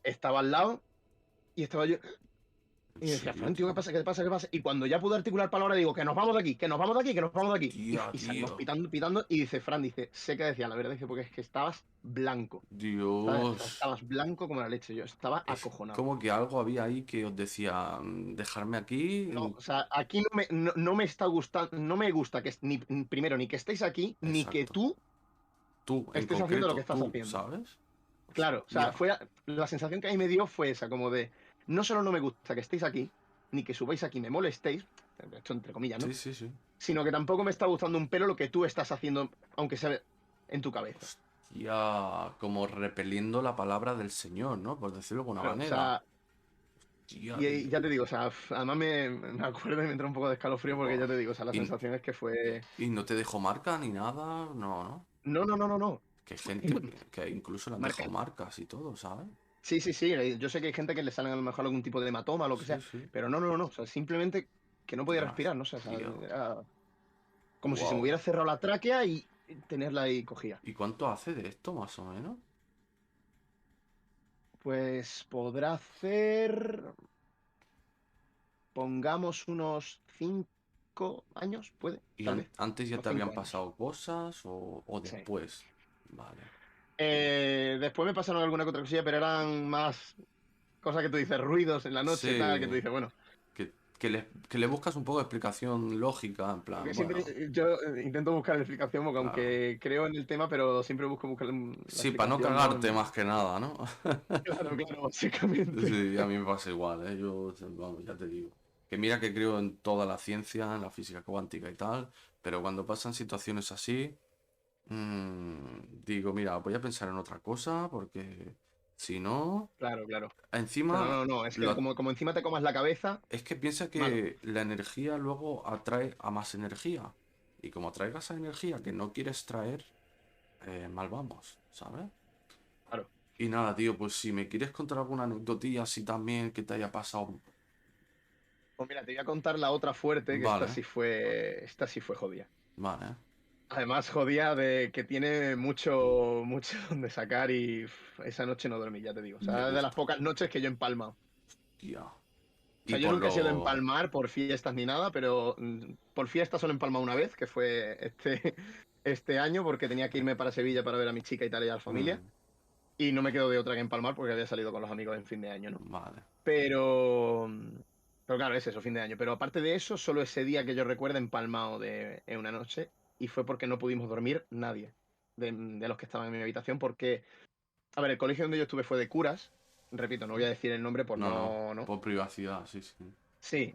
estaba al lado y estaba yo.
¿En
Y me decía,
serio,
Fran, tío, ¿qué
tío?
pasa? ¿Qué pasa? ¿Qué pasa? Y cuando ya pude articular palabra, digo, que nos vamos de aquí, que nos vamos de aquí, que nos vamos de aquí. Y,
Hostia,
y salimos
tío.
pitando, pitando. Y dice, Fran, dice, sé que decía la verdad, dice, porque es que estabas blanco. ¿Sabes? O sea,
Dios.
estabas blanco como la leche. Yo estaba
Es
acojonado.
como que algo había ahí que os decía, dejarme aquí.
No, o sea, aquí no me está gustando, no me gusta que ni primero ni que estéis aquí, ni que
Exacto.
tú
Tú, en
estés haciendo lo que
concreto,
estás
tú,
haciendo.
¿sabes?
Claro, o sea,
Hostia.
la sensación que ahí me dio fue esa, como de, no solo no me gusta que estéis aquí, ni que subáis aquí, me molestéis, esto entre comillas, ¿no?
Sí, sí, sí.
Sino que tampoco me está gustando un pelo lo que tú estás haciendo, aunque sea en tu cabeza.
Hostia, como repeliendo la palabra del Señor, ¿no? Por decirlo de alguna
Claro, o
manera.
sea,
Tía,
y ya te digo, o
Dios.
sea, además me acuerdo y me entra un poco de escalofrío porque ya
Buah.
te digo, o sea, la
¿Y,
sensación es que fue...
y no te dejó marca ni nada? No, ¿no?
No, no, no, no, no.
Que hay gente que incluso le han
Marca.
dejado marcas y todo, ¿sabes?
Sí, sí, sí. Yo sé que hay gente que le salen a lo mejor algún tipo de hematoma o lo que
Sí,
sea,
sí.
pero no, no, no, no. O sea, simplemente que no podía
Tía,
respirar, no sé. O sea,
tío.
era como si se me
Wow.
hubiera cerrado la tráquea y tenerla ahí cogida.
¿Y cuánto hace de esto, más o menos?
Pues podrá hacer, pongamos unos 5 años, puede,
¿Y
tal vez,
antes ya
unos
te habían
5 años.
pasado cosas o
Sí.
después? Vale.
Después me pasaron alguna que otra cosilla, pero eran más cosas que tú dices, ruidos en la noche, tal, que tú
Sí,
dices, bueno,
que le buscas un poco de explicación lógica, en
porque
plan,
siempre
bueno,
yo intento buscar la explicación, porque
claro.
aunque creo en el tema, pero siempre busco buscar la
Sí, para no
explicación, ¿no?
cagarte más que nada, ¿no?
Claro, claro, básicamente.
Sí, a mí me pasa igual, ¿eh? Yo, vamos, ya te digo. Que mira que creo en toda la ciencia, en la física cuántica y tal, pero cuando pasan situaciones así, digo, mira, voy a pensar en otra cosa, porque si no,
Claro, claro. Pero
encima,
no, no, es que
lo,
como encima te comas la cabeza,
es que piensa
malo.
que la energía luego atrae a más energía. Y como atraigas esa energía que no quieres traer, mal vamos, ¿sabes?
Claro.
Y nada, tío, pues si me quieres contar alguna anecdotilla así también que te haya pasado,
Pues mira, te voy a contar la otra fuerte, que
vale,
esta sí fue jodida.
vale.
Además, jodida de que tiene mucho, mucho donde sacar y esa noche no dormí, ya te digo. O
Me
sea, es de las
gusta,
pocas noches que yo he empalmado.
tía.
O
Y
sea, yo
por
nunca he sido de
lo...
empalmar por fiestas ni nada, pero por fiestas solo he empalmado una vez, que fue este año, porque tenía que irme para Sevilla para ver a mi chica y tal y a la familia.
mm,
Y no me quedo de otra que empalmar porque había salido con los amigos en fin de año, ¿no?
vale.
Pero, pero claro, es eso, fin de año. Pero aparte de eso, solo ese día que yo recuerdo empalmado en una noche y fue porque no pudimos dormir nadie de los que estaban en mi habitación porque, a ver, el colegio donde yo estuve fue de curas. Repito, no voy a decir el nombre por
No, no,
no, ¿no?
por privacidad, sí, sí.
Sí.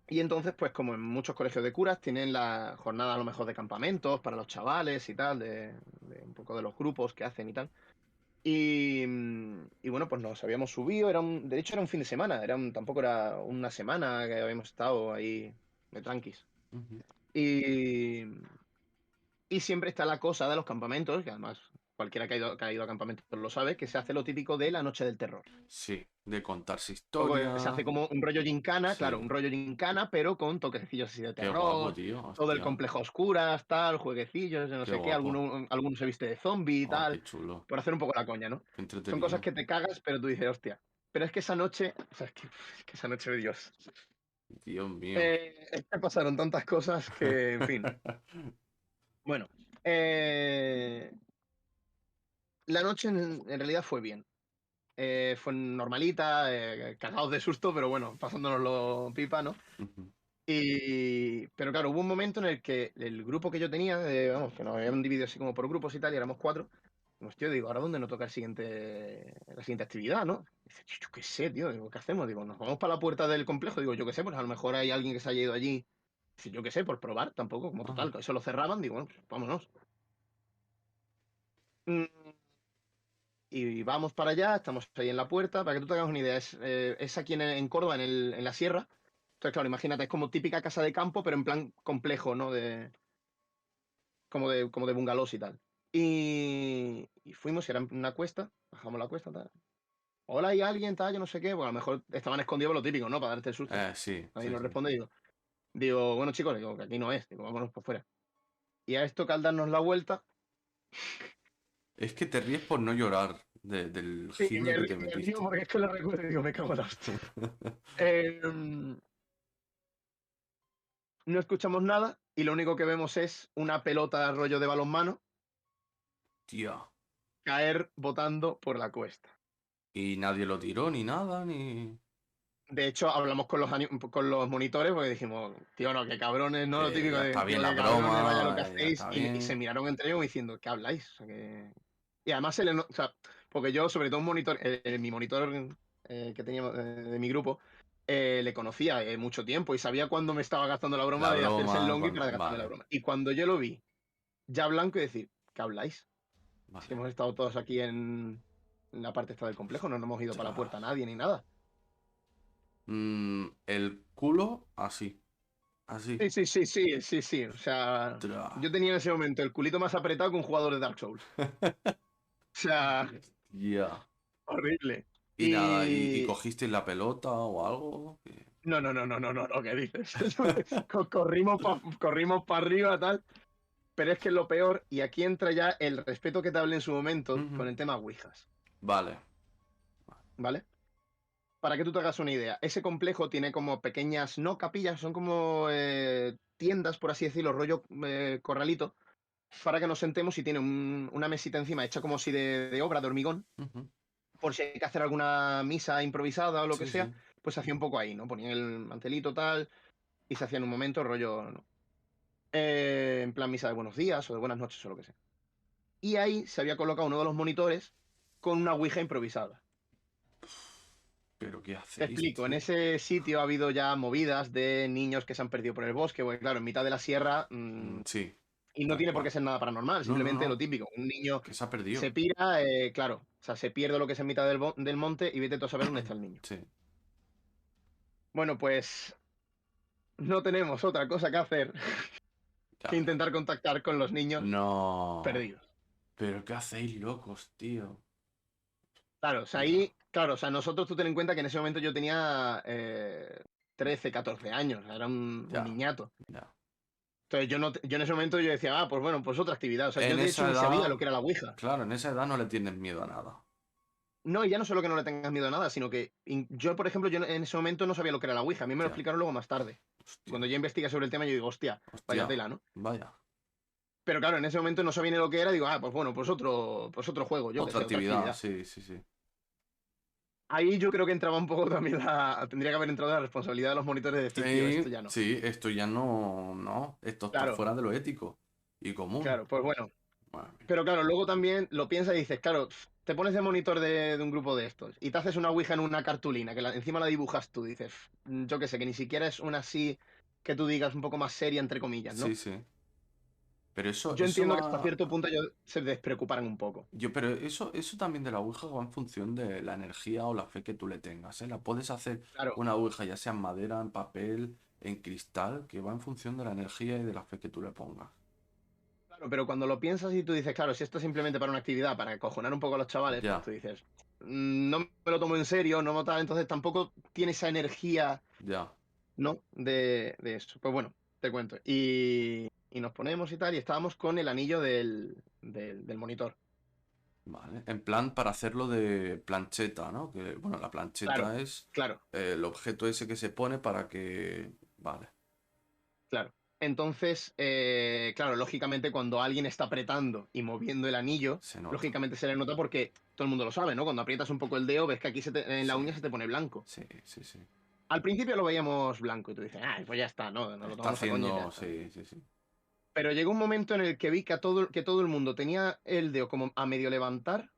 Y entonces, pues como en muchos colegios de curas, tienen la jornada a lo mejor de campamentos para los chavales y tal, de un poco de los grupos que hacen y tal. Y bueno, pues nos habíamos subido, de hecho era un fin de semana, tampoco era una semana que habíamos estado ahí de tranquis.
Ujú.
Y, y siempre está la cosa de los campamentos, que además cualquiera que ha ido a campamentos lo sabe, que se hace lo típico de la noche del terror.
Sí, de contarse
Se
historia.
hace como un rollo gincana, claro,
Sí,
un rollo gincana, pero con toquecillos así de
qué guapo,
terror,
tío,
todo el
hostia,
complejo a oscuras, tal, jueguecillos, no
qué
sé qué,
guapo.
alguno se viste de zombie y
Oh, qué
tal,
chulo,
por hacer un poco la coña, ¿no?
qué
Son cosas
entretenido.
que te cagas, pero tú dices, hostia. Pero es que esa noche, o sea, es que esa noche, Dios.
Dios mío.
Es que pasaron tantas cosas que, en fin. Bueno, eh, la noche en realidad fue bien. Fue normalita, cagados de susto, pero bueno, pasándonos pipa, ¿no?
Ujú.
Pero claro, hubo un momento en el que el grupo que yo tenía, vamos, que nos habían dividido así como por grupos y tal, y éramos 4. Pues, tío, digo, ¿ahora dónde nos toca la siguiente actividad, no? Dice, "Tío, yo qué sé, tío, digo, ¿qué hacemos? Digo, nos vamos para la puerta del complejo, digo, yo qué sé, pues a lo mejor hay alguien que se haya ido allí. Dice, yo qué sé, por probar, tampoco, como
Ajá.
total, eso lo cerraban, digo, bueno, pues vámonos. Mm, Y vamos para allá, estamos ahí en la puerta, para que tú te hagas una idea, es aquí en Córdoba, en la sierra. Entonces, claro, imagínate, es como típica casa de campo, pero en plan complejo, ¿no? Como de bungalows y tal. Y fuimos, y era una cuesta, bajamos la cuesta, tal. Hola, ¿hay alguien, tal? Yo no sé qué. Bueno, a lo mejor estaban escondidos por lo típico, ¿no? Para darte el susto.
Sí,
Nadie
sí,
nos
sí.
responde, digo, bueno, chicos, digo, que aquí no es, digo, vámonos por fuera. Y a esto que al darnos la vuelta,
Es que te ríes por no llorar del
sí,
gine que te
me río
metiste.
porque es que lo recuerdo y digo, me cago en la hostia. Eh, no escuchamos nada y lo único que vemos es una pelota rollo de balonmano
Tía.
caer botando por la cuesta.
Y nadie lo tiró, ni nada, ni...
De hecho, hablamos con los monitores porque dijimos, tío, no, qué cabrones, ¿no? Lo
Que
típico
ya
de,
está bien
tío,
la
qué cabrones, vaya lo que
broma, ya
hacéis.
está
Y se
bien.
miraron entre ellos diciendo, ¿qué habláis? O sea, Y además, o sea, porque yo, sobre todo, mi monitor que teníamos de mi grupo, le conocía mucho tiempo y sabía cuándo me estaba gastando la broma
La
de hacerse el
broma,
longi para gastarme la
vale,
broma. Y cuando yo lo vi ya blanco y decir, ¿qué habláis? Si
vale.
hemos estado todos aquí en la parte esta del complejo, no nos hemos ido para la puerta
Ostras.
nadie ni nada.
El culo, así, así.
Sí, sí, sí, sí, sí, sí. O sea,
Ostras.
yo tenía en ese momento el culito más apretado que un jugador de Dark Souls. O sea,
Ya.
horrible.
Y nada, y
Y.
cogiste la pelota o algo.
No, no, no, no, no, no, ¿qué dices? Corrimos para arriba, tal. Pero es que es lo peor, y aquí entra ya el respeto que te hablé en su momento
Ujú.
con el tema Ouijas,
Vale.
¿vale? Para que tú te hagas una idea, ese complejo tiene como pequeñas, no capillas, son como tiendas, por así decirlo, rollo corralito, para que nos sentemos y tiene una mesita encima hecha como si de obra, de hormigón,
Ujú.
por si hay que hacer alguna misa improvisada o lo que
Sí,
sea,
sí.
pues se hacía un poco ahí, ¿no? Ponían el mantelito tal y se hacía en un momento rollo, ¿no? En plan misa de buenos días o de buenas noches o lo que sea. Y ahí se había colocado uno de los monitores con una ouija improvisada.
¿Pero qué
Te
hacéis,
explico, en
tío?
ese sitio ha habido ya movidas de niños que se han perdido por el bosque, porque claro, en mitad de la sierra,
Sí,
y no
tal
tiene por qué
cual.
ser nada paranormal,
No, no,
simplemente lo
no.
típico, un niño
Que se ha
se
perdido.
pira, claro, o sea, se pierde lo que es en mitad del monte y vete tú a saber dónde está el niño.
Sí,
Bueno, pues no tenemos otra cosa que hacer
ya
que
ves.
intentar contactar con los niños
No.
perdidos.
¿Pero qué hacéis, locos, tío?
Claro, o sea,
Ya,
ahí, claro, o sea, nosotros tú ten en cuenta que en ese momento yo tenía 13, 14 años, era un
ya,
niñato.
ya.
Entonces yo en ese momento yo decía, pues bueno, pues otra actividad. O sea, yo
En
de hecho
esa
ni sabía lo
edad,
que era la Ouija.
claro, en esa edad no le tienes miedo a nada.
No, y ya no solo que no le tengas miedo a nada, sino que yo, por ejemplo, yo en ese momento no sabía lo que era la Ouija. A mí me lo
Ya,
explicaron luego más tarde.
hostia,
Cuando yo investigué sobre el tema, yo digo, hostia, vaya
hostia,
tela, ¿no?
vaya.
Pero claro, en ese momento no sabía ni lo que era, digo, pues bueno, pues otro juego, yo qué
Otra
sé, otra
actividad,
actividad.
sí, sí, sí.
Ahí yo creo que entraba un poco también tendría que haber entrado la responsabilidad de los monitores de decir, tío, esto
Sí,
ya no.
sí, esto ya no, no, esto está
Claro,
fuera de lo ético y común.
claro, pues bueno.
Madre mía.
Pero claro, luego también lo piensas y dices, claro, te pones de monitor de un grupo de estos y te haces una ouija en una cartulina, que encima la dibujas tú, dices, yo qué sé, que ni siquiera es una así que tú digas un poco más seria, entre comillas,
Sí,
¿no?
sí. Pero
Yo
eso
entiendo que hasta
va.
cierto punto ellos se despreocuparan un poco.
Pero eso también de la Ouija va en función de la energía o la fe que tú le tengas, ¿eh? La puedes hacer
Claro,
una Ouija ya sea en madera, en papel, en cristal, que va en función de la energía y de la fe que tú le pongas.
claro, pero cuando lo piensas y tú dices, claro, si esto es simplemente para una actividad, para acojonar un poco a los chavales, pues
Ya,
tú dices, no me lo tomo en serio, no me tal, entonces tampoco tiene esa energía,
ya,
¿no? De eso. Pues bueno, te cuento. Y nos ponemos y tal, y estábamos con el anillo del monitor.
vale. En plan para hacerlo de plancheta, ¿no? Que, bueno, la
Claro,
plancheta es
claro,
el objeto ese que se pone para que. Vale,
claro. Entonces, claro, lógicamente cuando alguien está apretando y moviendo el anillo,
se nota.
lógicamente se le nota porque todo el mundo lo sabe, ¿no? Cuando aprietas un poco el dedo, ves que aquí en la
Sí,
uña se te pone blanco.
sí, sí, sí.
Al principio lo veíamos blanco y tú dices, pues ya está, ¿no? Nos lo
Está
tomamos a coña y ya
haciendo.
está.
Sí, sí, sí.
Pero llegó un momento en el que vi que todo el mundo tenía el dedo como a medio levantar.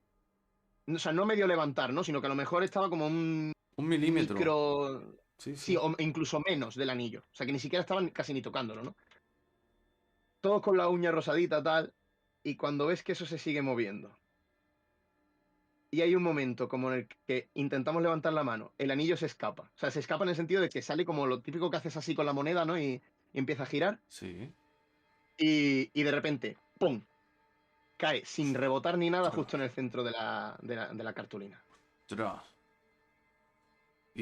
O sea, no a medio levantar, ¿no? Sino que a lo mejor estaba como un
Un milímetro.
micro.
Sí,
Sí,
sí.
o incluso menos del anillo. O sea, que ni siquiera estaban casi ni tocándolo, ¿no? Todos con la uña rosadita, tal. Y cuando ves que eso se sigue moviendo. Y hay un momento como en el que intentamos levantar la mano, el anillo se escapa. O sea, se escapa en el sentido de que sale como lo típico que haces así con la moneda, ¿no? Y empieza a girar.
Sí.
Y de repente, ¡pum! Cae sin rebotar ni nada justo
Ostras,
en el centro de la cartulina.
ostras.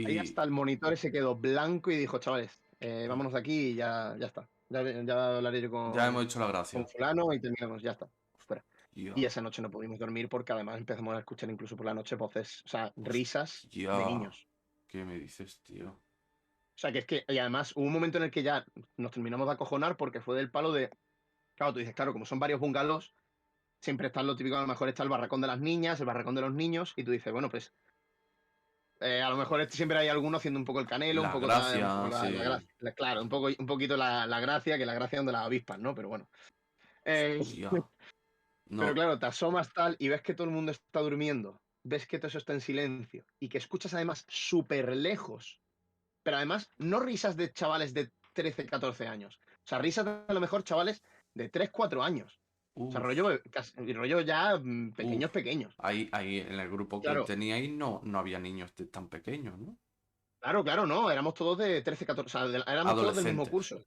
Ahí
Y
hasta el monitor se quedó blanco y dijo, chavales, vámonos de aquí y ya está. Ya hablaré yo
ya hemos
con,
hecho la
con
gracia.
fulano y terminamos, ya está. Fuera. Y
Ya,
esa noche no pudimos dormir porque además empezamos a escuchar incluso por la noche voces, o sea, risas de
hostia.
niños.
¿Qué me dices, tío?
O sea, que es que, y además hubo un momento en el que ya nos terminamos de acojonar porque fue del palo de, claro, tú dices, claro, como son varios bungalows, siempre está lo típico, a lo mejor está el barracón de las niñas, el barracón de los niños, y tú dices, bueno, pues a lo mejor siempre hay alguno haciendo un poco el canelo, un
La
poco, un poco
gracia,
la
sí.
gracia, claro, un poquito la gracia, que la gracia es donde las avispas, ¿no? Pero bueno. Eh,
Hostia.
pero
No.
claro, te asomas tal y ves que todo el mundo está durmiendo, ves que todo eso está en silencio y que escuchas además súper lejos, pero además no risas de chavales de 13 14 años, o sea, risas de a lo mejor chavales de 3 4 años, o sea,
Uf,
rollo ya
uf.
pequeños, pequeños.
Ahí en el grupo que
Claro,
teníais no había niños tan pequeños, ¿no?
claro, no, éramos todos de 13 14 o sea, éramos todos del mismo
Adolescentes.
curso.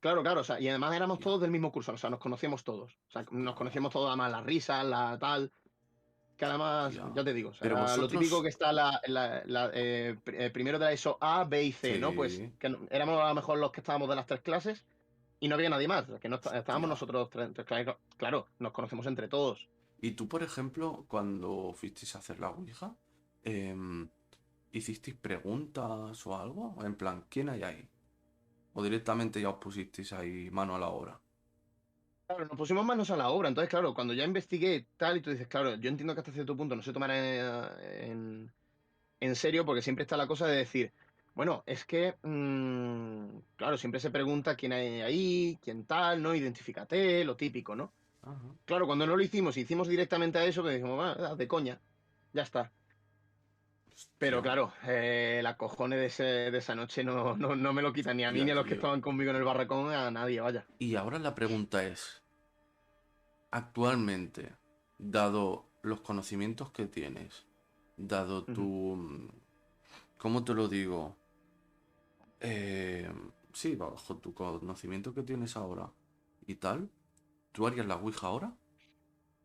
Claro, claro, o sea, y además éramos
Hostia.
todos del mismo curso, o sea, nos conocíamos todos. O sea, nos
Hostia.
conocíamos todos, además, las risas, la tal, que además,
Hostia.
ya te digo, o sea,
Pero
era lo típico
vosotros.
que está primero de la ESO A, B y C, ¿no? Pues
Sí.
que éramos a lo mejor los que estábamos de las tres clases, y no había nadie más, que no estábamos
Hostia.
nosotros tres, claro, claro, nos conocemos entre todos.
Y tú, por ejemplo, cuando fuisteis a hacer la Ouija, em, ¿hicisteis preguntas o algo? En plan, ¿quién hay ahí? ¿O directamente ya os pusisteis ahí mano a la obra?
Claro, nos pusimos manos a la obra, entonces, claro, cuando ya investigué tal, y tú dices, claro, yo entiendo que hasta cierto punto no se tomará en serio, porque siempre está la cosa de decir, bueno, es que, claro, siempre se pregunta quién hay ahí, quién tal, ¿no? Identifícate, lo típico, ¿no?
Ajá.
Claro, cuando no lo hicimos, hicimos directamente a eso, que dijimos, de coña, ya está. Pero
Hostia.
claro, la cojones de esa noche no me lo quitan ni a mí
Hostia,
ni a los que
tío.
estaban conmigo en el barracón, a nadie, vaya.
Y ahora la pregunta es, actualmente, dado los conocimientos que tienes, dado
Ujú.
¿cómo te lo digo? Eh, sí, bajo tu conocimiento que tienes ahora y tal, ¿tú harías la Ouija ahora?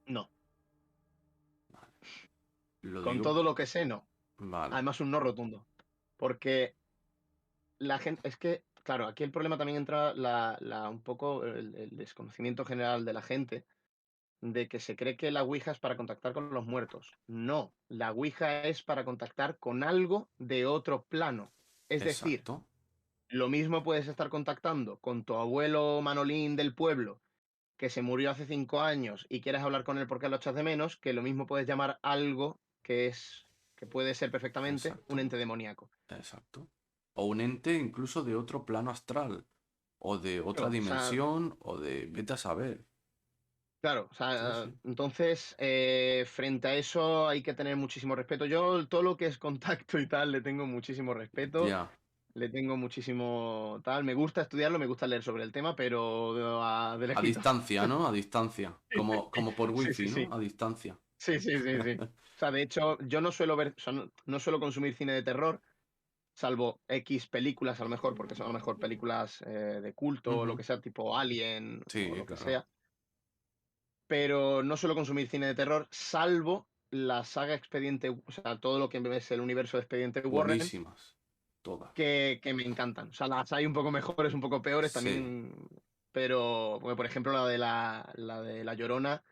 No,
Lo
con
digo,
todo lo que sé, no.
vale,
Además, un no rotundo. Porque la gente, es que, claro, aquí el problema también entra un poco el desconocimiento general de la gente de que se cree que la Ouija es para contactar con los muertos. No, la Ouija es para contactar con algo de otro plano. Es decir,
exacto,
lo mismo puedes estar contactando con tu abuelo Manolín del pueblo, que se murió hace 5 años y quieres hablar con él porque lo echas de menos, que lo mismo puedes llamar algo que puede ser perfectamente un
exacto,
ente demoníaco.
exacto. O un ente incluso de otro plano astral, o de otra
Claro, o sea,
dimensión, o de vete a saber.
claro, o
Sí,
sea,
sí.
entonces, frente a eso hay que tener muchísimo respeto. Yo todo lo que es contacto y tal le tengo muchísimo respeto,
Ya.
le tengo muchísimo tal. Me gusta estudiarlo, me gusta leer sobre el tema, pero de
A
lejitos.
distancia, ¿no? A distancia. Como por
Sí, sí,
wifi,
sí.
¿no? A distancia.
Sí, sí, sí, sí. O sea, de hecho, yo no suelo ver, o sea, no suelo consumir cine de terror, salvo X películas a lo mejor, porque son a lo mejor películas de culto o lo
Ujú.
que sea, tipo Alien o
Sí,
lo que
claro.
sea. Pero no suelo consumir cine de terror, salvo la saga Expediente, o sea, todo lo que es el universo de Expediente Warren,
Buenísimas. Todas.
que me encantan. O sea, las hay un poco mejores, un poco peores
Sí.
también, pero, porque, por ejemplo, la de la Llorona,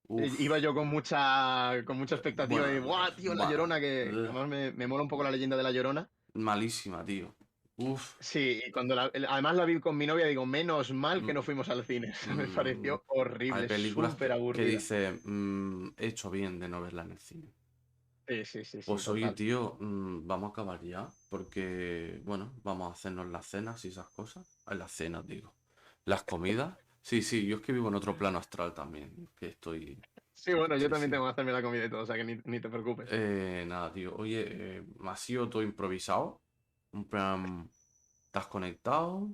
iba
Uf.
yo con mucha expectativa
Bueno,
de, ¡guau, tío, la
bueno.
Llorona! Que además me mola un poco la leyenda de la Llorona.
Malísima, tío. Uf.
Sí, y cuando además la vi con mi novia, digo, menos mal que
Mm,
no fuimos al cine. O sea, me
mm,
pareció
hay
horrible,
películas
súper
que
aburrida.
dice, he hecho bien de no verla en el cine.
Sí, sí, sí, sí,
Pues oye,
total.
tío, vamos a acabar ya, porque, bueno, vamos a hacernos las cenas y esas cosas. Las cenas, digo. Las comidas. Sí, sí, yo es que vivo en otro plano astral también, que estoy...
Sí, bueno, yo
Sí,
también
sí.
tengo que hacerme la comida y todo, o sea que ni te preocupes.
Nada, tío. Oye, me ha sido todo improvisado. Un plan, te has conectado,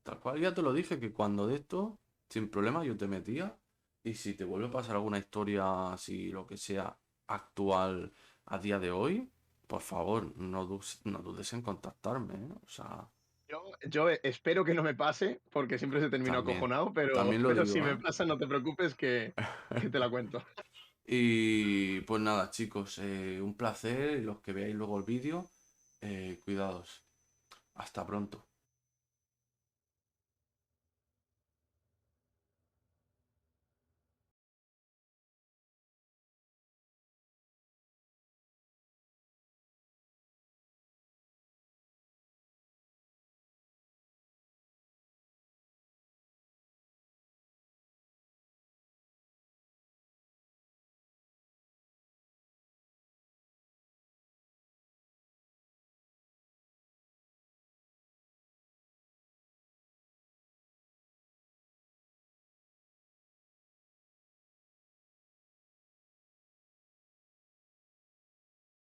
tal cual. Ya te lo dije que cuando de esto, sin problema, yo te metía. Y si te vuelve a pasar alguna historia así, lo que sea, actual a día de hoy, por favor, no dudes en contactarme, ¿eh? O sea,
Yo espero que no me pase, porque siempre se termino
también,
acojonado, pero,
también lo
pero si
digo,
me
¿eh?
pasa, no te preocupes que te la cuento.
Y pues nada, chicos, un placer. Y los que veáis luego el vídeo, cuidados. Hasta pronto.